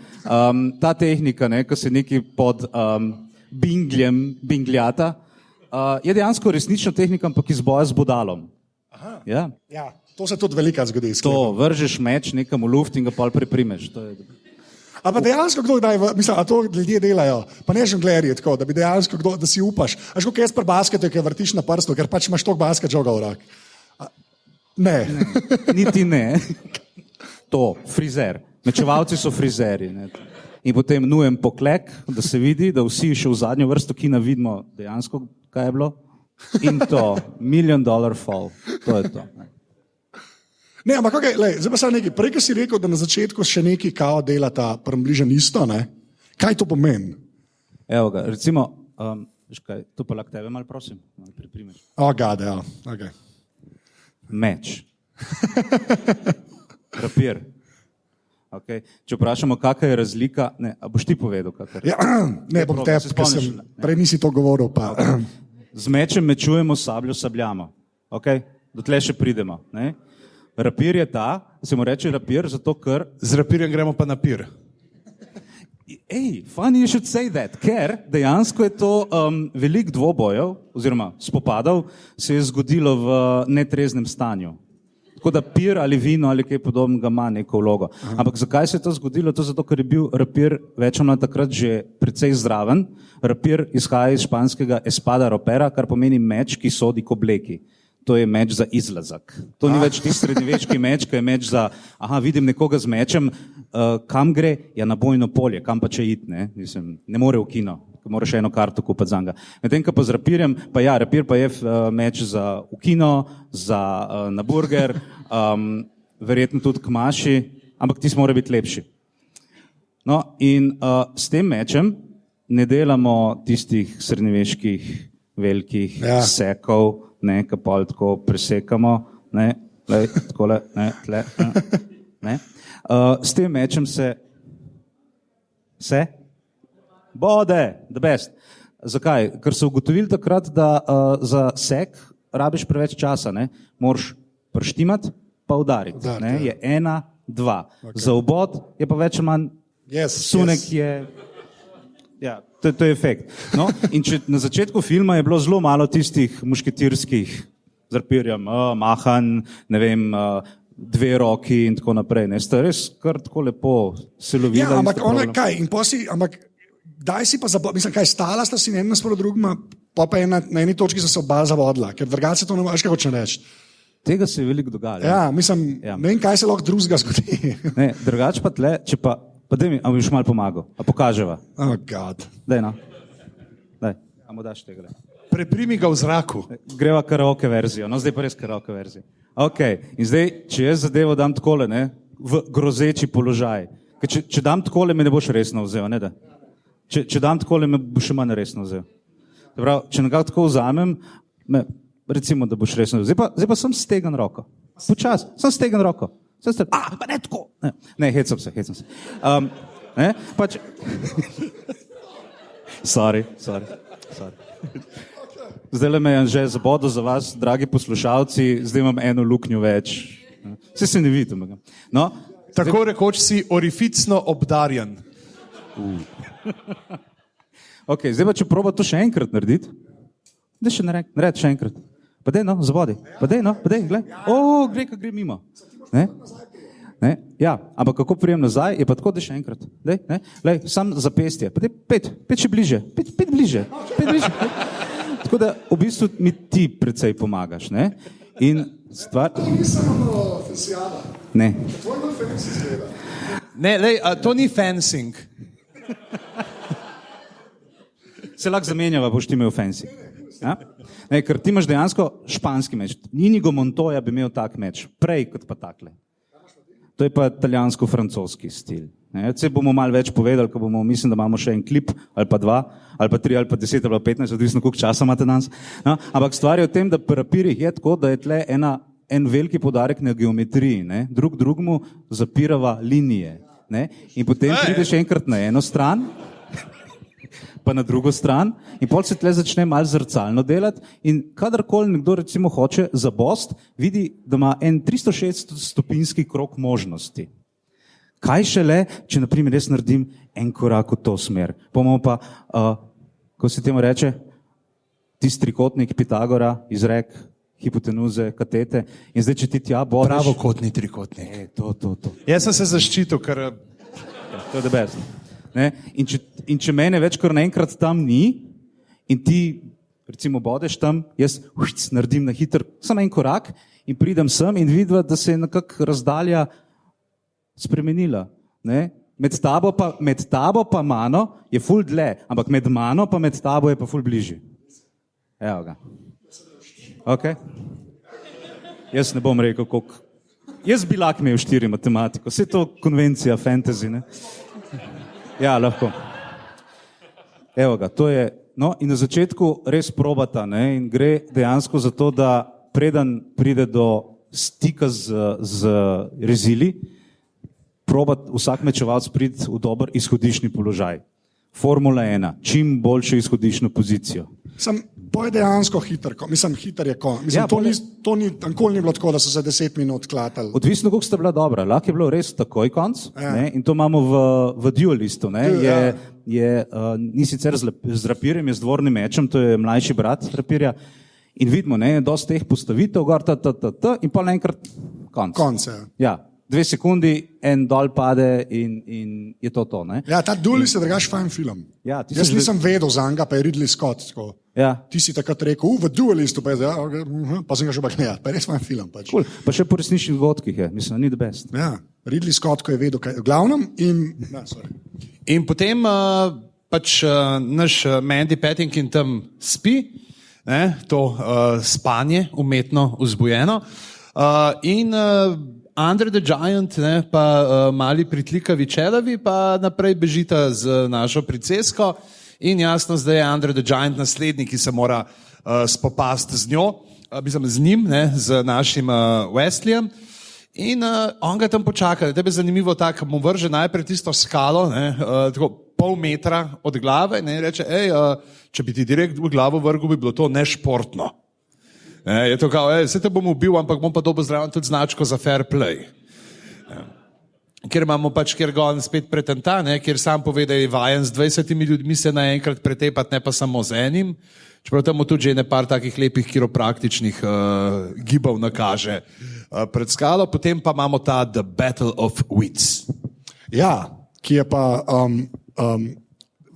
ta tehnika, ne, ko se neki pod bingljata, je dejansko resnična tehnika, ampak iz boja z bodalom. Ja. Ja, to se tudi velikrat zgodi. To, vržeš meč nekam v luft in ga pol priprimeš. To je... A pa dejansko kdo kdaj, mislim, a to ljudje delajo, pa ne žonglerji tako, da bi dejansko kdo, da si upaš. A ško, kaj jaz pri basketu, ki vrtiš na prstu, ker pač imaš toliko basket žoga v rak. Ne. Niti ne. To, frizer. Mečevalci so frizeri. Ne. In potem nujem poklek, da se vidi, da vsi še v zadnjo vrsto kina vidimo dejansko, kaj je bilo. In to, $1 million fall. To je to. Ne, ampak okay, zdaj pa samo nekaj. Prej, ko si rekel, da na začetku še neki kao delata približno isto, ne? Kaj to pomeni? Evo ga, recimo, veš kaj, to pa lahko tebe malo prosim, malo priprimeš. God, ja, okay. Meč. Rapir. Okay. Če vprašamo, kakšna je razlika, ne, a boš ti povedal, kakšna je? Ja, ne, bom te, ker sem prej nisi to govoril. Pa. Okay. Z mečem mečujemo, sabljo sabljamo. Okay? Dotle še pridemo. Ne? Rapir je ta, se mu reče rapir, zato ker... Z rapirjem gremo pa na pir. Ej, funny you should say that, ker dejansko je to veliko dvobojev, oziroma spopadov, se je zgodilo v netreznem stanju. Tako da pir ali vino ali kaj podobnega ima neko vlogo. Ampak zakaj se je to zgodilo? To zato, ker je bil rapir večino takrat že precej zraven. Rapir izhaja iz španskega espada ropera, kar pomeni meč, ki sodi k obleki. To je meč za izlazak. To ni več tisti srednjeveški meč, ki je meč za, vidim nekoga z mečem, kam gre, ja na bojno polje, kam pa če iti, ne? Mislim, ne more v kino, mora še eno karto kupiti za njega. Medtem, ko pa z rapirjem, pa ja, rapir pa je meč za v kino, za na burger, verjetno tudi k maši, ampak tisti mora biti lepši. No, in s tem mečem ne delamo tistih srednjeveških velikih sekov, ne, ki pol tako presekamo, ne, lej, takole, ne, tle, ne. S tem mečem se bode, the best. Zakaj? Ker so ugotovili takrat, da za sek rabiš preveč časa, ne, moraš prštimati pa udariti, ne, je 1, 2. Okay. Za obod je pa več ali manj sunek je, ja, to je efekt. No, in na začetku filma je bilo zelo malo tistih mušketirskih z rapirjem, mahan, ne vem, 2 roki in tako naprej. Ne, ste res kar tako lepo se lovili. Ja, ampak ona kaj, in posi, ampak daj si pa mislim, kaj stala sta si ena sporo drugima, pa je na eni točki se oba zavodila, ker drugače to ne veš, kaj hoče reči. Tega se je veliko dogajalo. Ja, mislim, ne vem, kaj se lahko drugega zgodi. Ne, drugače pa tle, če pa daj mi, a mi boš malo pomagal, a pokaževa. Oh, God. Daj, no. Daj, a mu daš tega. Preprimi ga v zraku. Greva karaoke verzijo, no zdaj pa res karaoke verzijo. Ok, in zdaj, če jaz zadevo dam takole, ne, v grozeči položaj, ker če dam takole, me ne boš resno vzel, ne da? Če dam takole, me boš še manj resno vzel. Prav, če nekako tako vzamem, recimo, da boš resno vzel. Zdaj pa sem stegen roko. Počas, sem stegen roko. Pa ne tako. Ne, hecam se. Ne, pač... Sorry. Zdaj le me je že zabodel za vas, dragi poslušalci, zdaj imam eno luknjo več. Vse se ne vidim. No, tako rekoč si orificno obdarjen. Ok, zdaj pa če proba to še enkrat narediti, da še naredi še enkrat. Pa dej no, zabodi. Pa dej, glej. Gre mimo. Ne? Ja, ampak kako prijem nazaj, je pa tako, da še enkrat. Dej, ne? Lej, sam zapestje. Pa dej, pet še bliže. Pet bliže. Tako da v bistvu mi ti precej pomagaš, ne? In stvar... Ne. Ne, lej, to ni fencing. Se lahko zamenjava, boš ti imel fencing. Ja? Ne, ker ti imaš dejansko španski meč. Inigo Montoya bi imel tak meč. Prej kot pa takle. To je pa italijansko-francoski stil. Zdaj bomo malo več povedali, ko bomo, mislim, da imamo še en klip, ali pa 2, ali pa 3, ali pa 10, ali pa 15, odvisno koliko časa imate danes. No? Ampak stvar je v tem, da pri rapirjih je tako, da je tle en veliki poudarek na geometriji, ne? Drugmu zapirava linije. Ne? In potem prideš enkrat na eno stran, pa na drugo stran in pol se tle začne malo zrcalno delati in kadarkoli nekdo recimo hoče zabost, vidi, da ima en 360 stopinjski krog možnosti. Kaj šele, če naprimer jaz naredim en korak v to smer. Bomo pa, ko se temu reče, tisti trikotnik Pitagora, izrek, hipotenuze, katete in zdaj, če ti tja bodeš... Pravokotni trikotnik. To. Jaz sem se zaščitil, ker... To je the best. Ne? In če mene več kar naenkrat tam ni in ti recimo bodeš tam, jaz naredim na hiter samo en korak in pridem sem in vidim, da se je nekako razdalja spremenila. Ne? Med tabo pa mano je ful dlje, ampak med mano pa med tabo je pa ful bližje. Evo ga. Ok? Jaz ne bom rekel, koliko... Jaz bi lahko imel 4 matematiko, vse to konvencija, fantasy, ne? Ja, lahko. Evo ga, to je, no in na začetku res probata, ne, in gre dejansko za to, da preden pride do stika z rezili, proba vsak mečevalc priti v dober izhodišni položaj. Formula 1, čim boljšo izhodišno pozicijo. To je dejansko hiter, hiter je kon. To ni bilo tako, da so se 10 minut klatali. Odvisno, koliko sta bila dobra. Lahko je bilo res takoj konc, ne, in to imamo v Duelistu. Ne, ni sicer z rapirjem, je z dvornim mečem, to je mlajši brat rapirja. In vidimo, ne, dosti teh postavitev, gor, in pa naenkrat Konc, ja. Ja, 2 sekundi, en dol pade in je to, ne? Ja, ta Duelis je drugač fajn film. Ja, ti Jaz si že- nisem vedel za njega, pa je Ridley Scott. Tako. Ja. Ti si takrat rekel, v Duelistu, pa je zdaj, okay, pa sem ga že gledal, pa je res fajn film. Pač. Cool. Pa še po resničnih dogodkih je, mislim, ni the best. Ja, Ridley Scott, ko je vedel, kaj je v glavnem In potem naš Mandy Patinkin tam spi, ne, to spanje, umetno vzbujeno. Andre the Giant, ne, pa mali pritlikavi čelavi, pa naprej bežita z našo princesko. In jasno, zdaj je Andre the Giant naslednji, ki se mora spopasti z njo, z njim, ne, z našim Wesleyjem. In on ga tam počaka. Tebe je zanimivo, tako mu vrže najprej tisto skalo, ne, tako pol metra od glave, ne, in reče, če bi ti direkt v glavo vrgel, bi bilo to nešportno. Je to kao, se te bom ubil, ampak bom pa dobil zraven tudi značko za fair play. Ker imamo pač, kjer ga on spet pretenta, ne, kjer sam pove, da je vajen z 20 ljudmi se naenkrat pretepati, ne pa samo z enim. Čeprav tam tudi že nepar takih lepih kiropraktičnih gibov nakaže pred skalo. Potem pa imamo ta The Battle of Wits. Ja, ki je pa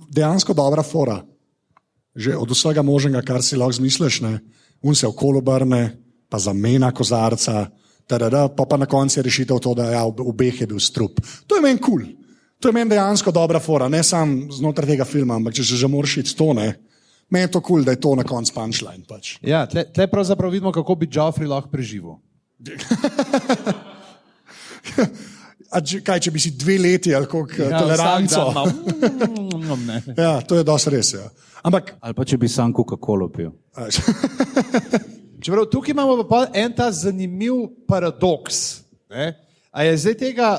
dejansko dobra fora. Že od vsega možnega, kar si lahko zmisliš, ne. Un se okolo obrne, pa zamena kozarca, pa na koncu je rešitev to, da ja, obeh je bil strup. To je meni kul. To je meni dejansko dobra fora, ne samo znotraj tega filma, ampak če že moraš iti to, ne. Meni je to kul, da je to na koncu punchline. Pač. Ja, tle pravzaprav vidimo, kako bi Joffrey lahko preživel. Kaj, če bi si 2 leti ali koliko toleranco? Ja, to je dosti res, ja. Ampak, Ali pa če bi sam Coca-Colo pil. Čeprav tukaj imamo pa en ta zanimiv paradoks. Ne? A je zdaj tega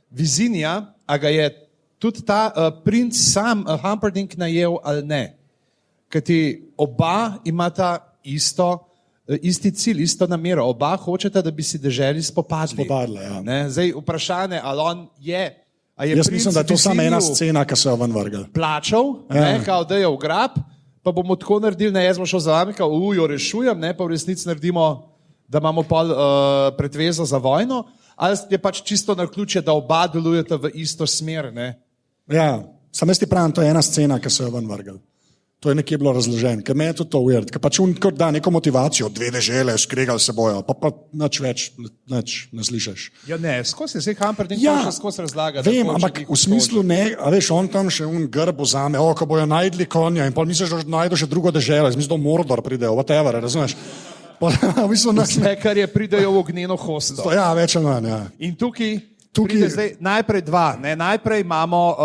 Vizinija, a ga je tudi ta princ sam Humperdinck najel ali ne? Kajti oba imata isti cilj, isto namero. Oba hočeta, da bi si deželi spopadli. Ja. Ne? Zdaj vprašanje, ali on je. Jaz mislim, da je to samo ena scena, ki so jo ven vrgli. Plačal, ne, kao, da je v grab, pa bomo tako naredili, ne, jaz bom šel za vami, kao, jo rešujem, ne, pa v resnici naredimo, da imamo pol pretvezo za vojno, ali je pač čisto naključje, da oba delujeta v isto smer, ne. Ja, sam jaz ti pravim, to je ena scena, ki so jo ven vrgli. To je nekje bilo razloženo, ker me je tudi to weird, ker pač da neko motivacijo, 2 dežele, skregali se bojo, pa nič več, nič ne slišiš. Ja ne, skozi se Humperdinck še skozi razlaga. Vem, ampak v smislu ne, a veš, on tam še grb vzame, ko bojo najdli konja in pol misliš, da najdu še drugo deželo, jaz mislim, da Mordor pridejo, whatever, razumeš? Vse, kar je pridejo v ognjeno hosto. Ja, več ali manj, ja. In tukaj pride zdaj najprej dva, ne, najprej imamo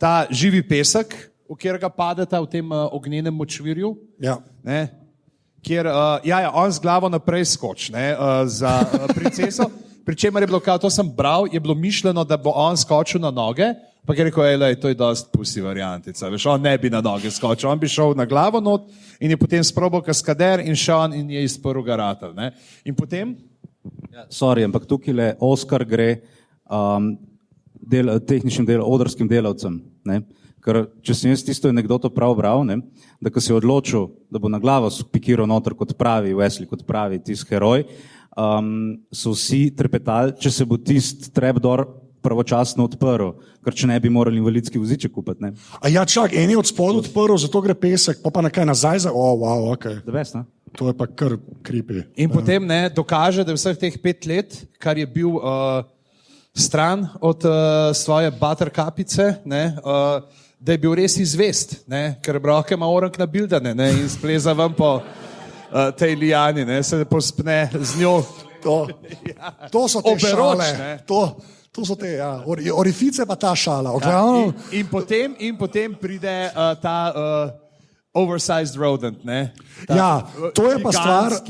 ta živi pesek, v kjer ga padeta v tem ognjenem močvirju, ja. Ne, kjer on z glavo naprej skoči za princeso, pri čemer je bilo, to sem bral, je bilo mišljeno, da bo on skočil na noge, pa je rekel, to je dost pusti variantica, veš, on ne bi na noge skočil, on bi šel na glavo not in je potem sprobal kaskader in šel in je iz prvega ratal. Ne. In potem? Sorry, ampak tukaj le Oscar gre tehničnim odrskim delavcem, ne. Ker če sem jaz tisto anekdoto prav bral, ne, da ko se je odločil, da bo na glavo spikiral noter kot pravi Wesley, kot pravi tisti heroj, so vsi trepetali, če se bo tisti trapdoor pravočasno odprl, ker če ne bi morali invalidski voziček kupiti. Ne. A ja, čak, en je od spodaj odprl, zato gre pesek, pa nekaj nazaj za, wow, ok. To je pa kar creepy. In potem ne, dokaže, da je vseh teh 5 let, kar je bil stran od svoje butterkapice, ne, da je bil res izvest, ne, ker broke ima orang nabildane, ne, in spleza ven po tej lijani, ne, se pospne z njo. To so te Oberoč, šale. To so te, ja. Orifice pa ta šala. In potem pride ta oversized rodent, ne. Ja, to je pa stvar.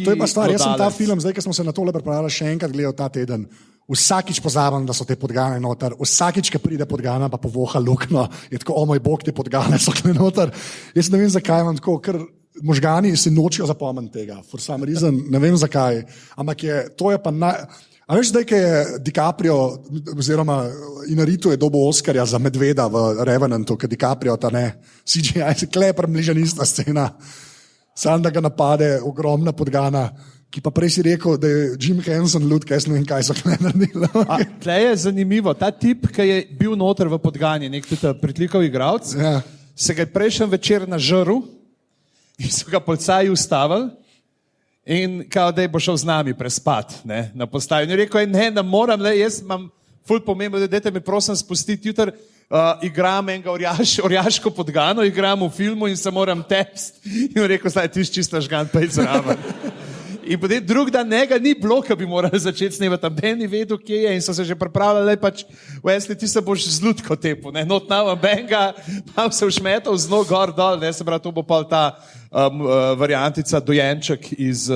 Jaz sem ta film, zdaj, ko smo se na tole pripravljali, še enkrat gledal ta teden. Vsakič pozabim, da so te podgane noter, vsakič, ko pride podgana, pa povoha luknjo, je tako, o moj bog, te podgane so tukaj noter. Jaz ne vem, zakaj imam tako, ker možgani si nočijo zapomniti tega, for some reason, ne vem zakaj, ampak to je pa A veš, zdaj, ko je DiCaprio, oziroma Inaritu je dobil Oscarja za medveda v Revenantu, ker DiCaprio ta ne, CGI se klepr mližen ista scena, sam da ga napade ogromna podgana. ki pa prej si rekel, da je Jim Henson lud, kaj ne vem, kaj so kle naredili. Tle je zanimivo, ta tip, ki je bil noter v Podgani, nek tudi pritlikav igralec, Ja. se ga je prejšnji večer nažrl in so ga policaji ustavili in kao, da je bo šel z nami prespat, ne, na postaji. In je rekel, ne moram, jaz imam ful pomembno, da dajte mi prosim spustiti jutri, igram enega orjaško Podgano, igram v filmu in se moram tepst. In je rekel, zdaj ti čista žgan, pa je zraven. In potem drug dan njega ni bilo, ki bi morali začeti snemati, tam Ben ni vedel, kje je in so se že pripravljali, pač, Wesley, ti se boš z lutko tepu, ne, not now, Ben ga, malo se všmetal z nog gor dol, ne, se pravi, to bo pa ta variantica dojenček iz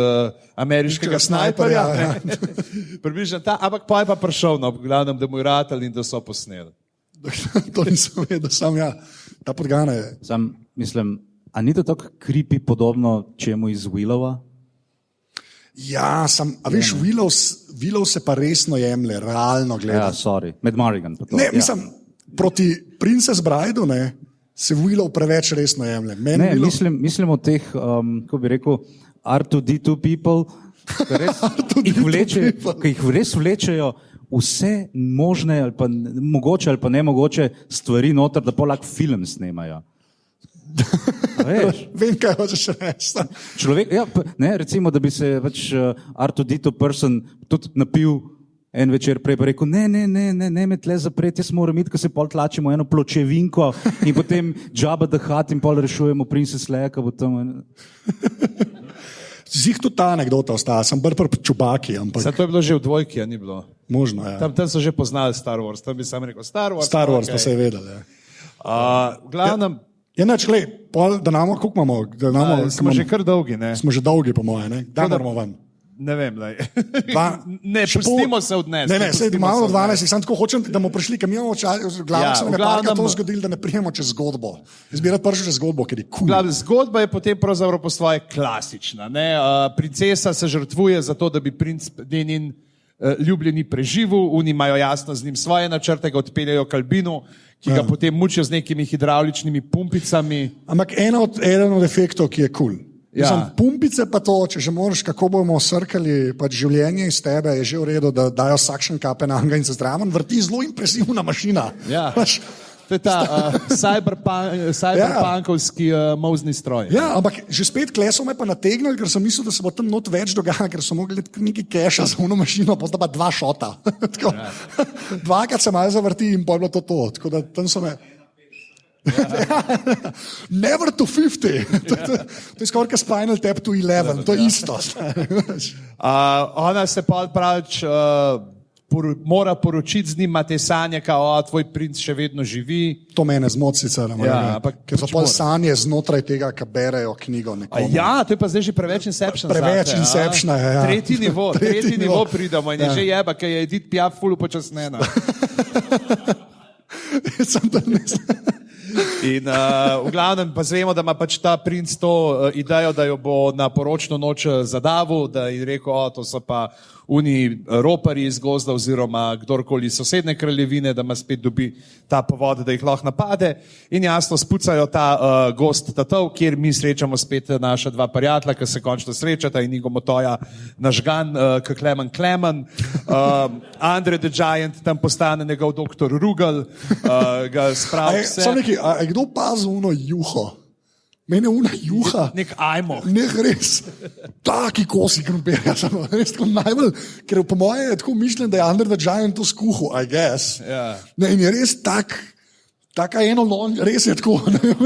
ameriškega snajperja, ne, približno ta, ampak pa je pa prišel, no, glavnem, da mu je ratal in da so posneli. To nisem vedel, sam ja, ta Podgana je. Sam mislim, a ni to tako creepy podobno čemu iz Willova? Ja, a veš, Willow se pa resno jemlje, realno gleda. Ja, sorry, med Morrigan. Pa to. Ne, mislim, proti Princess Bride ne, se Willow preveč resno jemlje. Ne, mislim o teh, kako bi rekel, R2D2 people, ki jih res vlečejo vse možne ali pa mogoče ali pa nemogoče stvari noter, da pa lahko film snemajo. Vem, kaj hočeš reči. Človek, ja, ne, recimo, da bi se pač R2D2 person tudi napil en večer prej, pa rekel, ne me tle zapreti, jaz moram iti, ko se pol tlačimo eno pločevinko in potem Jabba the Hutt in pol rešujemo Princess Leia, ko bo tam... Zih tudi ta anekdota ostala, sem bolj pri Čubaki, ampak... To je bilo že v dvojki, a ni bilo? Možno, ja. Tam so že poznali Star Wars, tam bi sam rekel Star Wars. Star Wars okay. Pa se je vedel, ja. V glavnem... Ja, neč, glej, da namo, koliko imamo? Smo že kar dolgi, ne? Smo že dolgi, po moje, ne? Da moramo ven. Ne vem, ne, pustimo se odnesti. Ne, sedi malo 12, sam tako hočem, da bomo prišli, kam imamo glavo, se nam je parkrat to zgodilo, da ne prijemo čez zgodbo. Jaz bi rad prišel čez zgodbo, ker je cool. Zgodba je potem pravzaprav po svoje klasična, ne? Princesa se žrtvuje za to, da bi princ njen ljubljeni preživel, oni imajo jasno z njim svoje načrte, ga odpeljajo k Albinu, ki ga potem mučijo z nekimi hidravličnimi pumpicami. Ampak eden od efektov, ki je kul. Ja. Pumpice pa to, če že moraš, kako bomo srkali pač življenje iz tebe, je že v redu, da dajo suction kape na anga in se zdraven, vrti zelo impresivna mašina. Ja. To je ta cyberpunkovski mozni stroj. Ja, ampak že spet kleso me pa nategnili, ker sem mislil, da se bo tam not več dogajalo, ker so mogli nekaj keša za uno mašino, pa sta pa 2 šota. Ja. Dvakrat se malo zavrti in pa je bilo to. Tako da tam so me... Never to 50. To je skoraj Spinal Tap to 11, to je isto. Ona se pa pravi, mora poročiti z njim, ima te sanje, kao tvoj princ še vedno živi. To mene zmoti sicer, ker so pol sanje znotraj tega, ki berejo knjigo nekomu. Ja, to je pa zdaj že preveč Inception. Preveč Inception, ja. Tretji nivo pridemo in je že jeba, ker je Edith Piaf ful upočasnjena. Sem to nesem. In v glavnem pa zvemo, da ima pač ta princ to idejo, da jo bo na poročno noč zadavil, da je rekel, to so pa oni ropari iz gozda oziroma kdorkoli iz sosedne kraljevine, da ima spet dobi ta povod, da jih lahko napade in jasno spucajo ta gozd tatov, kjer mi srečamo spet naša 2 prijatelja, ki se končno srečata in Inigo Montoya nažgan, k Klemen. Andre the Giant tam postane njegov doktor Rugal, ga spravi vse. Samo nekaj, a je kdo pazil uno juho? Mene una juha. Nek ajmo. Ne, res. Taki kosi krompirja. Res tako najbolj, ker po moje je tako mišljen, da je Under the Giant to skuhal, I guess. Ja. Ne, in je res taka eno lon, res je tako. Ne,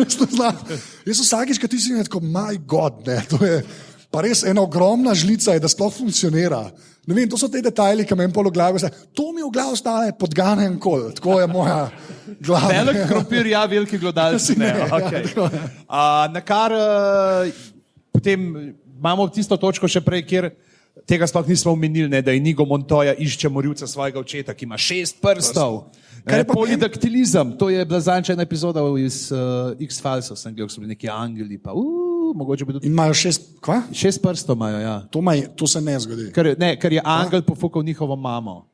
jaz vsakič, kad ti si tako, my God, ne, to je pa res ena ogromna žlica, je, da sploh funkcionira. Ne vem, to so te detajli, ki me en pol v glavi vse. To mi v glavi ostane Podgana in kol. Tako je moja glava. Velik krompir, ja, veliki glodalci. Ne, okay. Na kar potem imamo tisto točko še prej, kjer tega sploh nismo omenili, da je Inigo Montoya išče morilca svojega očeta, ki ima 6 prstov. Kaj je polidaktilizem? To je bila zadnja ena epizoda iz X-Filesov, sem gledal, so bili neki angeli, pa mogoče bi tudi... In imajo 6, kva? 6 prstov imajo, ja. To se ne zgodi. Ker je angel pofukal njihovo mamo.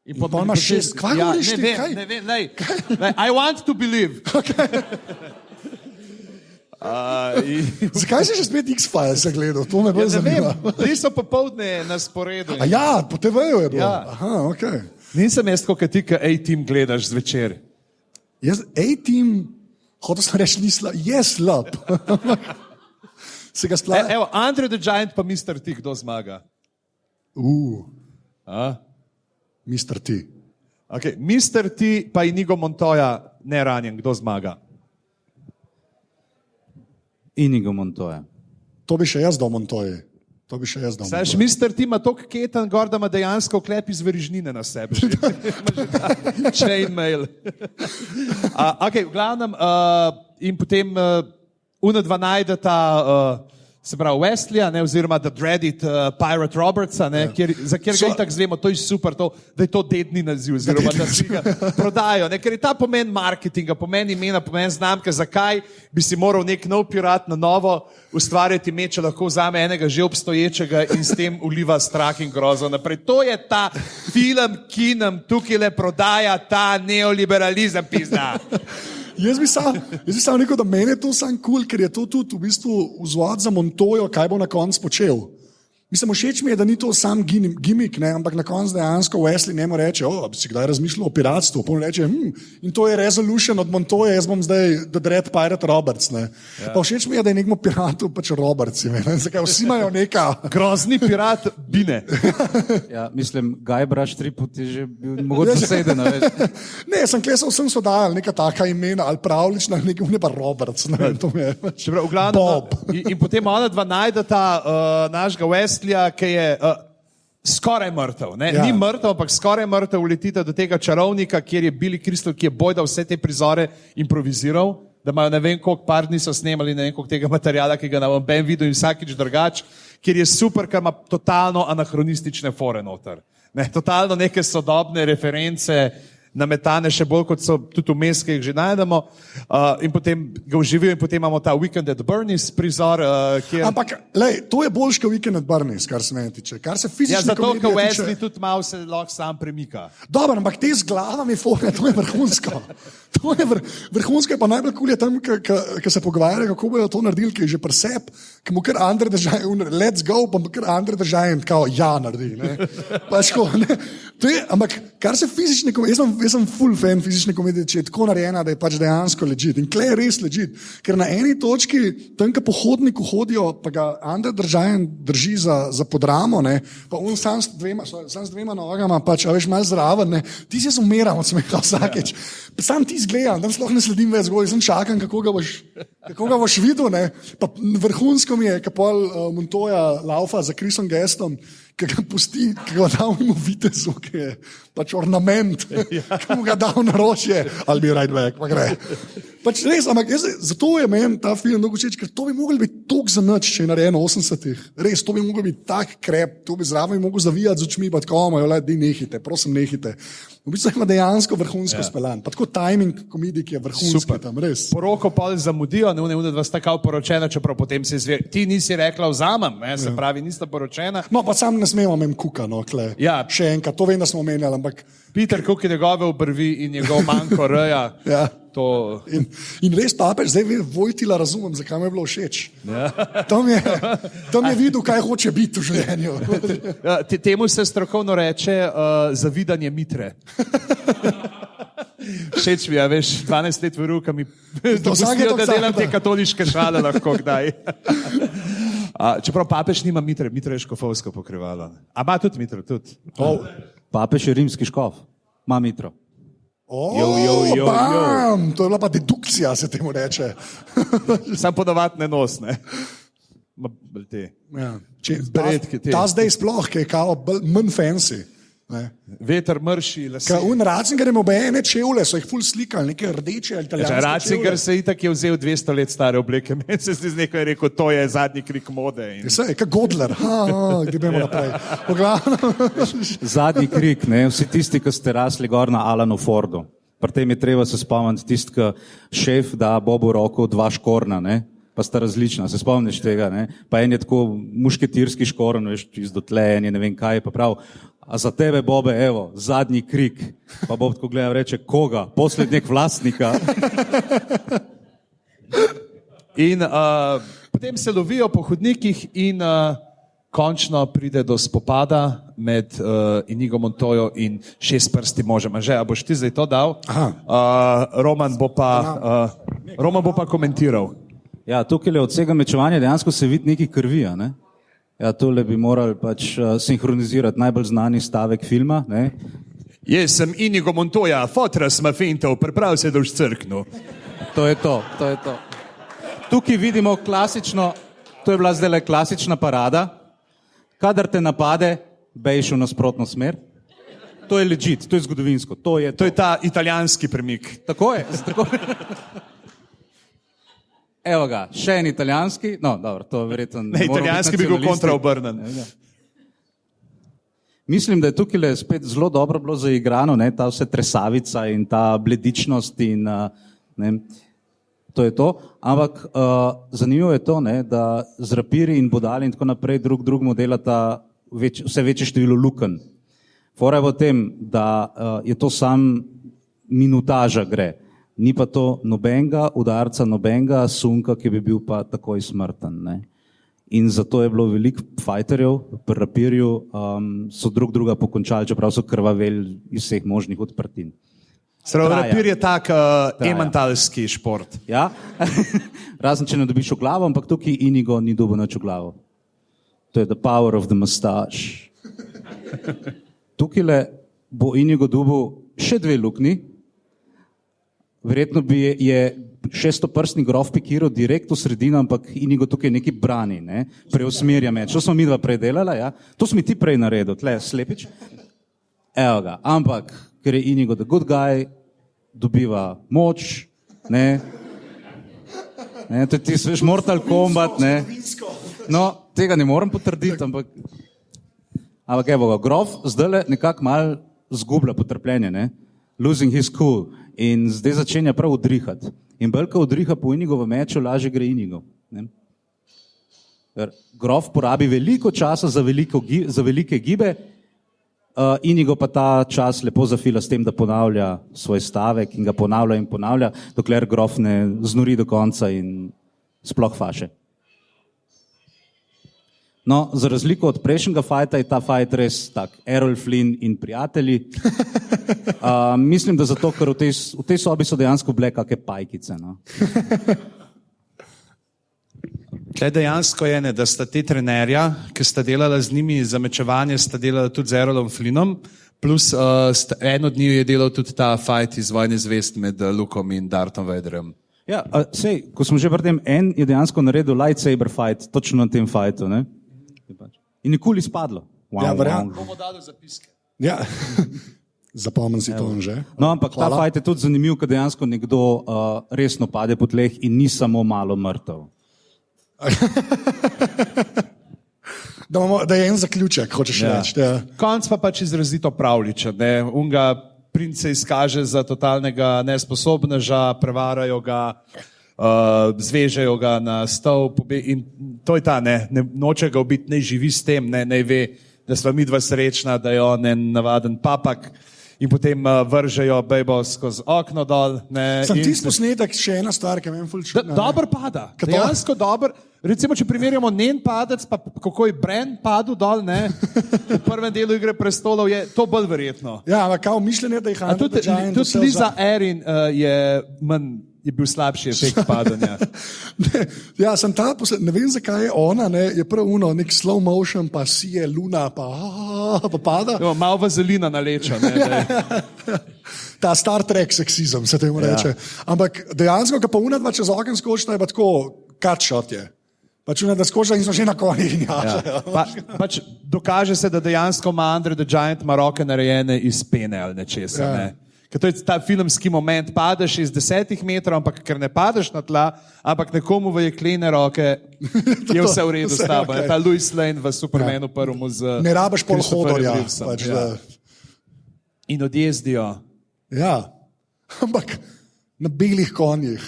In pa ima 6, kva govoriš ti? Ne vem, I want to believe. Zakaj si že spet X-Files gledal? To me bolj Ne vem, zanima. bili so popoldne na sporedu. A ja, po TV-ju je bilo. Ja. Aha, okay. Nisem jaz, kot ti, ki A-Team gledaš zvečer. Jaz, A-Team, hotel sem reči, ni slab, je slab. Se ga sploh. Evo, Andre the Giant pa Mr. T, kdo zmaga? Mr. T. Okay. Mr. T pa Inigo Montoya ne ranjen, kdo zmaga? Inigo Montoya. To bi še jaz dal Montoji. To bi še jaz dal. Saj, Mr. T ima toliko ketan gor, da ima dejansko klep iz verižnine na sebi. Chainmail. Okay, v glavnem, in potem una dva najdeta, se pravi Westleya, ne, oziroma The Dreaded Pirate Robertsa, ne, za kjer ga itak zvemo, to je super, da je to dedni naziv, oziroma da si ga prodajo, ne, ker je ta pomen marketinga, pomen imena, pomen znamke, zakaj bi si moral nek nov pirat na novo ustvarjati ime, če lahko vzame enega že obstoječega in s tem uliva strah in grozo naprej. To je ta film, ki nam tukaj le prodaja ta neoliberalizem, pizda. Jaz bi sam rekel, da meni je to sam kul, ker je to tudi v bistvu vzvod za Montoyo, kaj bo na koncu počel. Mislim, všeč mi je, da ni to sam gimik, ne, ampak na koncu dejansko Wesley njemu reče, bi si kdaj razmišljal o piratstvu, pa on reče, in to je resolution od Montoya, jaz bom zdaj The Dread Pirate Roberts, ne. Ja. Pa všeč mi je, da je nekmu piratu pač Roberts, ne, zakaj vsi imajo neka. Grozni pirat Bine. Ja, mislim, Guybrush Threepwood je že bil mogoče zaseden, veš. Ne, sem klesal, vsem so dajali neka taka imena, ali pravlična, nekaj ne pa Roberts, ne, to mi je. Čeprav, v glavnem, Bob. In potem ona dva najdeta našega Westleya, ki je skoraj mrtev. Ne? Ja. Ni mrtev, ampak skoraj mrtev, uletite do tega čarovnika, kjer je Billy Crystal, ki je bojda vse te prizore improviziral, da imajo ne vem koliko par dni so snemali, ne vem koliko tega materijala, ki ga na Ben videl in vsakič drugač, kjer je super, ker ima totalno anahronistične fore noter. Ne? Totalno neke sodobne reference, nametane še bolj, kot so tudi vmes, ki jih že najdemo. In potem ga uživijo in potem imamo ta Weekend at Bernie's prizor, kjer... Ampak, lej, to je boljš kot Weekend at Bernie's, kar se meni tiče. Kar se fizične zato, ker komedije Wesley tiče... tudi malo se lahko sam premika. Dobro, ampak te z glavami fore, to je vrhunsko. To je vrhunsko, pa najbolj kul je tam, ki se pogovarjajo, kako bodo to naredili, ki je že presep, ki mu kar Andre the Giant, let's go, pa mu kar Andre the Giant, kao ja naredi, ne. Pačko, ne. To je, ampak, kar se fizične komedije, jaz sem full fan fizične komedije, če je tako narejena, da je pač dejansko legit. In kle je res legit, ker na eni točki, tam, ko po hodniku hodijo, pa ga Andre the Giant drži za podramo, ne, pa on sam s dvema nogama, pač, a veš, malo zraven, ne, ti si jaz umiram od smeha vsakeč. Sam ti zgledam, tam sploh ne sledim več zgolj, sem čakam, kako ga boš videl, ne. Pa vrhunsko mi je, ko pol Montoya laufa za Chrisom Guestom, ki ga pusti, ki ga dal mimo vitezu, ki je pač ornament, ki mu ga dal na ročje, I'll be right back, pa gre. Pač res, ampak zato je meni ta film mnogo všeč, ker to bi mogli biti tok za nič, če je narejeno 80-ih. Res, to bi mogli biti tak krep, to bi zraven mogel zavijati z očmi, pa tako, di nehite, prosim nehite. V bistvu ima dejansko vrhunsko speljan. Pa tako timing komedij je vrhunski tam, res. Poroko pol zamudijo, ne dva sta kao poročena, čeprav potem se izve. Ti nisi rekla vzamem, ne, se pravi, nista poročena. No, pa sam ne smemo imeti kuka, no, kle. Ja. Še enkrat, to vem, da smo omenjali, ampak... Peter Cook je njegove obrvi in njegov manjko rja. Ja. To... In res papež, zdaj Vojtila razumem, zakaj mi je bilo všeč. Ja. Tam je videl, kaj hoče biti v življenju. Temu se strokovno reče zavidanje mitre. Všeč mi je, veš, 12 let v ruka mi dopustijo, da delam te katoliške šale lahko kdaj. Čeprav papež nima mitre, mitre je škofovsko pokrivalo. A ima tudi mitro, tudi. Papež je rimski škof, ima mitro. Bam! To je bila pa dedukcija, se temu reče. Sam podovat ne nos, ne. Ja. Ta zdaj sploh, ki je kao manj fancy. Ne. Veter mrši, lase. Ratzinger je obejene čevlje, so jih ful slikali, neke rdeče ali italijanske čevlje. Ratzinger se itak je vzel 200 let stare obleke, meni se zdi nekaj rekel, to je zadnji krik mode. Sej, kaj Godler, gdje bemo naprej. Zadnji krik, ne, vsi tisti, ki ste rasli gor na Alanu Fordu. Pri tem je treba se spomniti tisti, ki šef da Bobu roko 2 škorna, ne. Pa sta različna, se spomniš tega, ne? Pa en je tako mušketirski škoren, veš, čisto tle, ne vem kaj, pa prav, a za tebe, Bobe, evo, zadnji krik. Pa Bob tako gleda, reče, koga? Poslednjeg vlasnika. In potem se lovijo po hodnikih in končno pride do spopada med Inigo Montoyo in šestprsti možem. Anže, a boš ti zdaj to dal? Roman bo pa komentiral. Ja, tukaj od vsega mečevanja dejansko se vidi nekaj krvi. Ne? Ja, tole bi morali pač sinhronizirati najbolj znani stavek filma. Ne? Jaz sem Inigo Montoya, fotra smo fintov, priprav se, da boš crknil. To je to. Tukaj vidimo klasično, to je bila zdaj klasična parada. Kadar te napade, bejš v nasprotno smer. To je legit, to je zgodovinsko. To je ta italijanski premik. Tako je. Evo ga, še en italijanski. No, dobro, to verjetno ne. Italijanski bi bil kontraobrnen. Mislim, da je tukaj spet zelo dobro bilo zaigrano, ne, ta vse tresavica in ta bledičnost in ne, to je to. Ampak zanimivo je to, ne, da z rapiri in bodali in tako naprej drugemu delata vse večje število lukenj. Fora je v tem, da je to sam minutaža gre. Ni pa to nobenega udarca, nobenega sunka, ki bi bil pa takoj smrten. Ne. In zato je bilo veliko fajterjev, pri rapirju so druga pokončali, čeprav so krvaveli iz vseh možnih odprtin. Rapir je tak ementalski šport. Ja, razen če ne dobiš v glavo, ampak tukaj Inigo ni dobil nič v glavo. To je the power of the mustache. Tukaj bo Inigo dobil še 2 luknji. Verjetno je 600-prstni grof pikiral direkt v sredino, ampak Inigo tukaj nekaj brani, ne? Preusmerja meč. To smo mi dva prej delala, ja? To si mi ti prej naredil, tle, slepič. Evo ga, ampak, ker je Inigo the good guy, dobiva moč, ne? To je ti sveš Mortal Kombat, ne? No, tega ne moram potrditi, ampak evo ga, grof zdaj nekako malo zgublja potrpljenje, ne? Losing his cool. In zdaj začenja prav udrihati. In bolj, ko udriha po Inigovem meču, lažje gre Inigo. Ne? Grof porabi veliko časa za velike gibe, Inigo pa ta čas lepo zafila s tem, da ponavlja svoj stavek in ga ponavlja, dokler grof ne znori do konca in sploh faše. No, za razliko od prejšnjega fajta je ta fajt res tak, Errol Flynn in prijatelji. Mislim, da zato, ker v tej sobi so dejansko bile kakšne pajkice. No? Tle dejansko je, ne, da sta te trenerja, ki sta delala z njimi za mečevanje, sta delala tudi z Errolom Flynnom, plus en od njih je delal tudi ta fajt iz Vojne zvest med Lukom in Darthom Vaderjem. Ja, sej, ko smo že pri tem, en je dejansko naredil lightsaber fight, točno na tem fajtu, ne? In nikoli spadlo. Ja, verjamem. Bomo dali zapiske. Ja, zapomnim si to že. No, ampak ta fajt je tudi zanimiv, ker dejansko nekdo resno pade po tleh in ni samo malo mrtev. Da je en zaključek, hočeš reči. Ja. Konc pa pač izrazito pravličen. Unga princ se izkaže za totalnega nesposobneža, prevarajo ga, zvežejo ga na stol in to je ta, ne noče ga ubiti, ne živi s tem, ne ve, da sva mi dva srečna, da je on en navaden papak in potem vržejo bejbo skozi okno dol. Sem tisti posnetek, še ena stvar, ki me ful čudna. Dober pada, dejansko dober. Recimo, če primerjamo njen padec, pa kako je Bran padel dol, ne, v prvem delu Igre prestolov, je to bolj verjetno. Ja, ampak kao mišljenje, da jih Andre the Giant tudi Liza Erin je bil slabši efekt padanja. Ja, sem ta ne vem, zakaj je ona, je prav nek slow motion, pa sije luna, pa pada. Jo, malo vazelina naleča. Ta Star Trek seksizem, se temu reče. Ampak dejansko, ko pa unadva čez oken skočita, je pa tako cut shot je. Pač da skočila in so že na konji. Pač dokaže se, da dejansko ima Andre the Giant roke narejene iz pene ali nečesa. Ja. Ne? Ker to je ta filmski moment, padeš iz 10 metrov, ampak ker ne padeš na tla, ampak nekomu v jeklene roke je vse v redu s tabo. Ta Louis Lane v Supermanu prvemu z ne rabiš pol hodorja. Pač, in odjezdijo. Ja, ampak na belih konjih.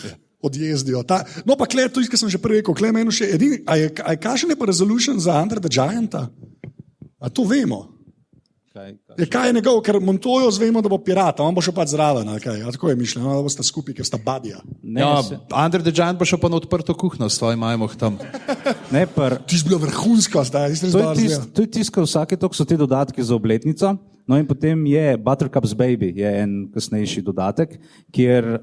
Odjezdijo. No pa klej, to je, kar sem že prej rekel, klej meni še edini, a je kakšen je pa resolution za Andre the Gianta? A to vemo? Kaj je njegov, ker Montoyo zvemo, da bo pirat, on bo šel pač zraven, ali kaj? A tako je mišljeno, da boste skupaj, ker sta badija. Under the Giant bo šel pa na odprto kuhno s svojim majmoh tam. Ti si bila vrhunska, zdaj. To je tisto, vsake toliko so ti dodatki za obletnico. No in potem je Buttercup's Baby, je en kasnejši dodatek, kjer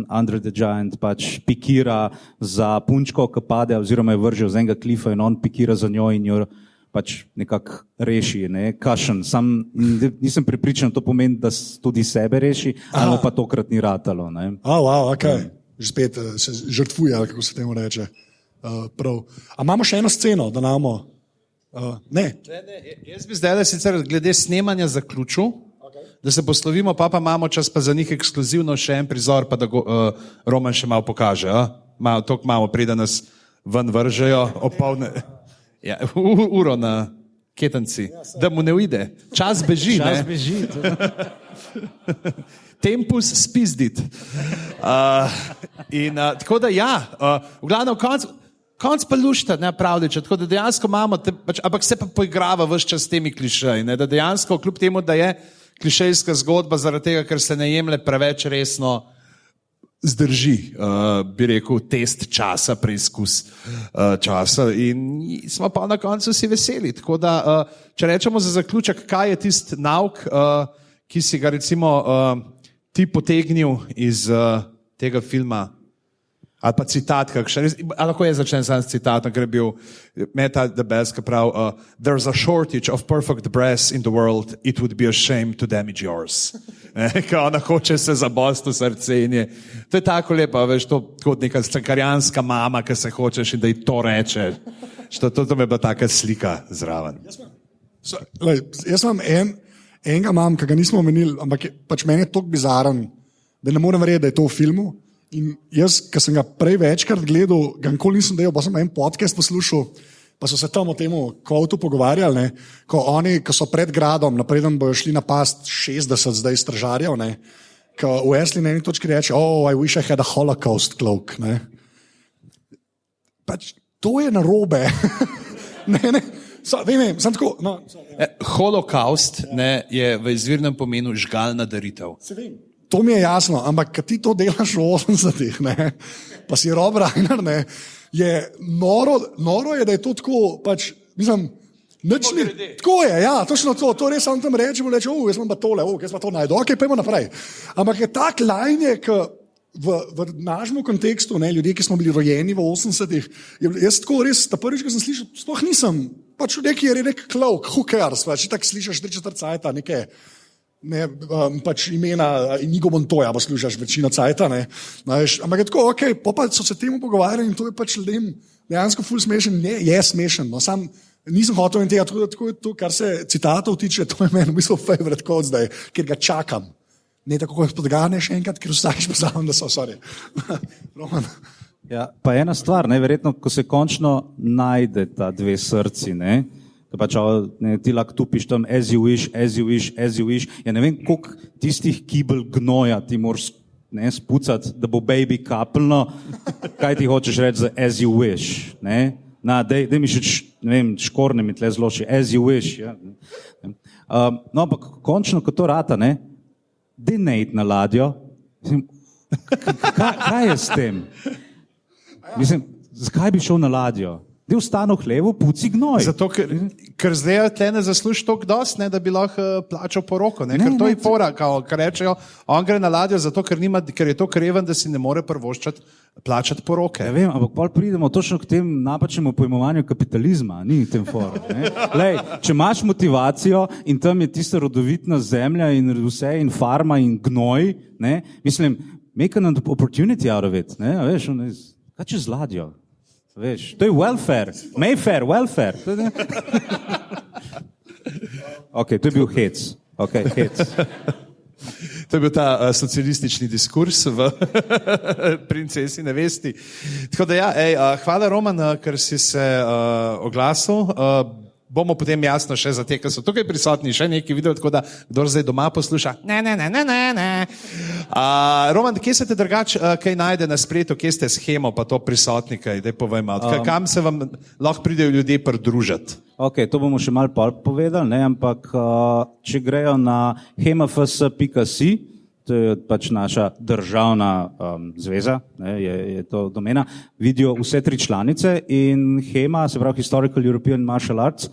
Under the Giant pač pikira za punčko, ki pade oziroma je vržel z enega klifa in on pikira za njo in jo pač nekako reši, ne, kašen. Sam nisem prepričan, to pomeni, da tudi sebe reši, ali pa tokrat ni ratalo. Okay. Že spet se žrtvuje, ali kako se temu reče. Prav. A imamo še eno sceno, da namo? Ne. Jaz bi zdaj sicer glede snemanja zaključil, da se poslovimo, pa imamo čas pa za njih ekskluzivno še en prizor, pa da Roman še malo pokaže. Toliko imamo, preden nas ven vržejo opolne. Ja, uro na ketenci, da mu ne uide. Čas beži. Čas beži. Tempus spizdit. Tako da ja, v glavnem konc pa lušta, ne pravdiče, tako da dejansko imamo, ampak se pa poigrava vse čas s temi klišeji, da dejansko kljub temu, da je klišejska zgodba zaradi tega, ker se ne jemlje preveč resno, zdrži, bi rekel, test časa, preizkus časa in smo pa na koncu vsi veseli. Tako da, če rečemo za zaključek, kaj je tisti nauk, ki si ga recimo ti potegnil iz tega filma, ali pa citat, ali lahko je začen sam s citatom, ker je bil Meta the Best, ki pravi, there's a shortage of perfect breasts in the world, it would be a shame to damage yours. Kao ona hoče se zabosti v srce in je. To je tako lepo, veš, to kot neka cankarjanska mama, ki se hočeš in da ji to reče. To mi je bila taka slika zraven. Jaz imam enega mam, ki ga nismo omenili, ampak pač meni je toliko bizaren, da ne morem verjeti, da je to v filmu. In jaz, ki sem ga prej večkrat gledal, ga nikoli nisem delal, pa sem en podcast poslušal, pa so se tam o tem kvotu pogovarjali, ne, ko oni, ki so pred gradom, napreden bojo šli napast 60 zdaj stražarjev, ne, ko Wesley na eni točki reče, I wish I had a Holocaust cloak. Ne. Pač to je narobe. Vem, sem tako. No, Holokaust je v izvirnem pomenu žgalna daritev. Se vem. To mi je jasno, ampak kad ti to delaš v 80-ih, pa si Rob Reiner, je noro je, da je to tako, pač, mislim, nič ni, tako je, ja, točno to res sam tam rečemo, jaz sem pa tole, jaz pa to najdu, ok, pojmo naprej. Ampak je tak lajnje, ki v našem kontekstu, ljudje, ki smo bili rojeni v 80-ih, jaz tako res, ta prvič, ko sem slišal, sploh nisem, pač neki je nek klauk, who cares, pač, tak slišaš 3/4 cajta, neke, pač imena Inigo Montoya poslušaš večino cajta, ampak je tako, ok, pa so se temu pogovarjali in to je pač dejansko ful smešen, je smešen, no, sam nisem hotel in tega, tako je to, kar se citatov tiče, to je meni v bistvu favorite quote zdaj, ker ga čakam, ne tako, kot podgane še enkrat, ker vsakič poznam, da so, sorry. Roman. Ja, pa ena stvar, verjetno, ko se končno najde ta dve srci, da pač ti lahko tupiš tam as you wish, ja ne vem, koliko tistih kibel gnoja ti moraš spucati, da bo baby kapljno, kaj ti hočeš reči za as you wish, daj mi še, ne vem, škorne mi tle zloši, as you wish, ja. No, ampak končno, ko to rata, daj ne iti na ladjo, mislim, kaj je s tem? Mislim, zakaj bi šel na ladjo? Del stanu hlevu, puci gnoj. Zato, ker zdaj tle ne zasluži toliko dost, da bi lahko plačal poroko. Ker to je fora, kar rečejo, on gre na ladjo zato, ker je to kreven, da si ne more plačati poroke. Ja vem, ampak pol pridemo točno k tem napačnemu pojmovanju kapitalizma, ni tem fora. Lej, če imaš motivacijo in tam je tista rodovitna zemlja in vse in farma in gnoj, mislim, make an opportunity out of it. Veš, kaj če z ladjo? Veš, to je welfare, Mayfair, welfare. Ok, to je bil hec. Okay, hec. To je bil ta socialistični diskurs v Princesi nevesti. Tako da ja, hvala Roman, ker si se oglasil. Bomo potem jasno še za te, ki so tukaj prisotni, še nekaj videli, tako da kdor zdaj doma posluša, ne. Roman, kje se te drugače kaj najde na spletu, kje ste shemo, pa to prisotni, kaj, daj povej malo. Kam se vam lahko pridejo ljudje pridružiti? Ok, to bomo še malo povedali, ne? Ampak če grejo na hemafs.si, to je pač naša državna zveza, ne, je to domena, vidijo vse 3 članice in HEMA, se pravi Historical European Martial Arts,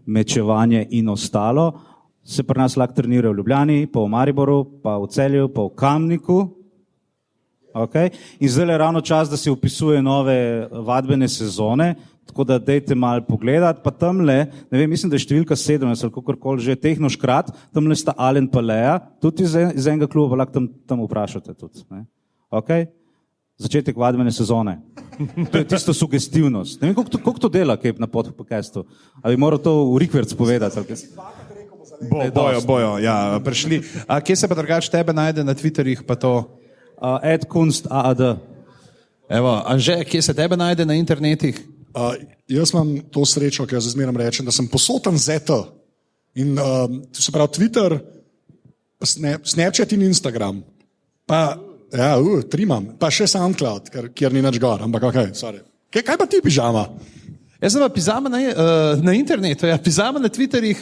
mečevanje in ostalo, se pri nas lahko trenira v Ljubljani, pa v Mariboru, pa v Celju, pa v Kamniku. Okay. In zdaj je ravno čas, da se upisuje nove vadbene sezone, tako da dejte malo pogledati, pa tamle, ne vem, mislim, da je številka 17 ali kakorkoli že tehnoškrat, tamle sta Alen pa Leja, tudi iz enega kluba, pa lahko tam vprašate tudi. Ne? Okay? Začetek vadbene sezone. To je tisto sugestivnost. Ne vem, koliko to dela, kaj na podcastu. Ali bi moral to v Rikverc povedati? Bojo, ja, prišli. Kje se pa drugače tebe najde na Twitterjih, pa to? @kunst.aad. Evo, Anže, kje se tebe najde na internetih? Jaz imam to srečo, ker jaz zmeraj rečem, da sem posoten ZT. In to se pravi Twitter, Snapchat in Instagram. Pa, ja, 3 imam. Pa še SoundCloud, kjer ni nič gor, ampak ok, sorry. Kaj pa ti, pižama? Jaz sem pa Pizama na internetu, ja, Pizama na Twitterjih,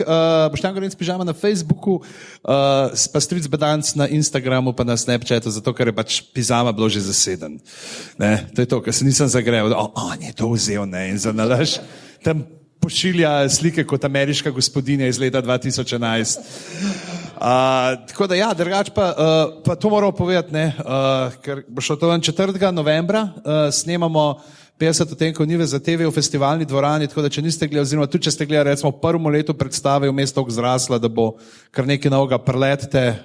Boštjan Gorenc Pizama na Facebooku, pa Stric Bedanc na Instagramu, pa na Snapchatu, zato ker je pač Pizama bilo že zaseden. Ne, to je to, ker se nisem zagrel, da on je to vzel, ne, in zanalaš, tam pošilja slike kot ameriška gospodinja iz leta 2011. Tako da ja, drugače pa to moramo povedati, ne, ker bo šlo to 4. novembra, snemamo 50 odtenkov Nive za TV v festivalni dvorani, tako da če niste gledali, oziroma tudi če ste gledali recimo v prvem letu predstave, vmes toliko zrasla, da bo kar nekaj novega, preletite,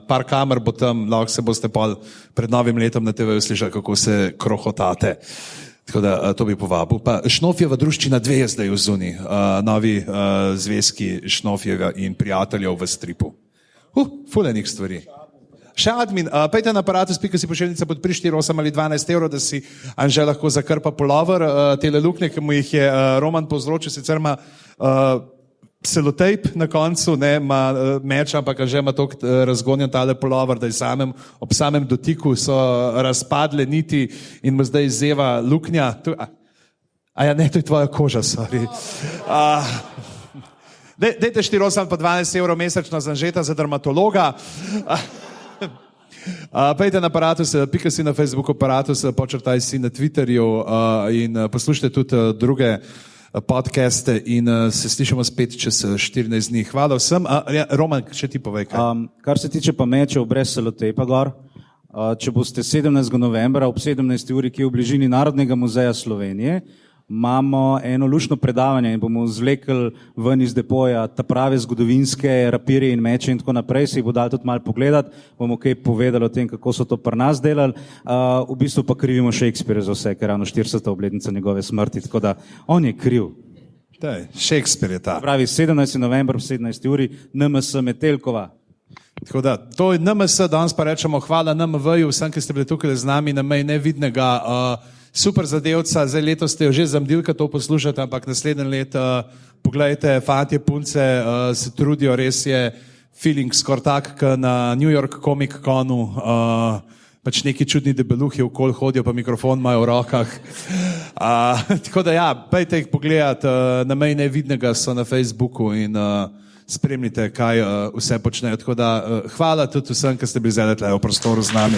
par kamer bo tam, lahko se boste pol pred novim letom na TV slišali, kako se krohotate. Tako da to bi povabil. Pa Šnofjeva druščina 2 je zdaj v zuni, novi zvezki Šnofjeva in prijateljev v stripu. Fulenih stvari. Še admin, pejte na aparatus.si pošiljnica podpri 4, 8 ali 12 evrov, da si Anže lahko zakrpa pulover, tele luknje, ki mu jih je Roman povzročil, sicer ima selotejp na koncu, ne, ima meč, ampak Anže ima toliko razgonjen tale pulover, da je ob samem dotiku so razpadle niti in mu zdaj zeva luknja. Ja, ne, to je tvoja koža, sorry. Dejte 4, 8 pa 12 evrov mesečno za Anžeta, za dermatologa. Pejte na aparatus, pika si na Facebooku, aparatus, počrtaj si na Twitterju in poslušajte tudi druge podcaste in se slišimo spet čez 14 dni. Hvala vsem. Roman, še ti povej kaj. Kar se tiče pa mečev brez selotejpa gor, če boste 17. novembra ob 17. uri, ki je v bližini Narodnega muzeja Slovenije, imamo eno luštno predavanje in bomo zvlekli ven iz depoja ta prave zgodovinske rapirje in meče in tako naprej, se jih bo dal tudi malo pogledati, bomo kaj povedali o tem, kako so to pri nas delali, v bistvu pa krivimo Shakespeare za vse, ker ravno 40. obletnica njegove smrti, tako da on je kriv. Shakespeare je ta. Pravi 17. november ob 17. uri, NMS Metelkova. Tako da, to je NMS, danes pa rečemo hvala NMV-ju, vsem, ki ste bili tukaj z nami, na meji nevidnega, super zadevca, zdaj letos ste jo že zamdili, kad to poslušate, ampak naslednje let, pogledajte, fantje, punce se trudijo, res je feeling skoraj tak, kot na New York Comic Conu, pač neki čudni debeluhi okoli hodijo, pa mikrofon imajo v rokah. Tako da ja, pejte jih pogledati, na meji nevidnega so na Facebooku in spremljite, kaj vse počnejo. Tako da hvala tudi vsem, ki ste bili zdaj v prostoru z nami.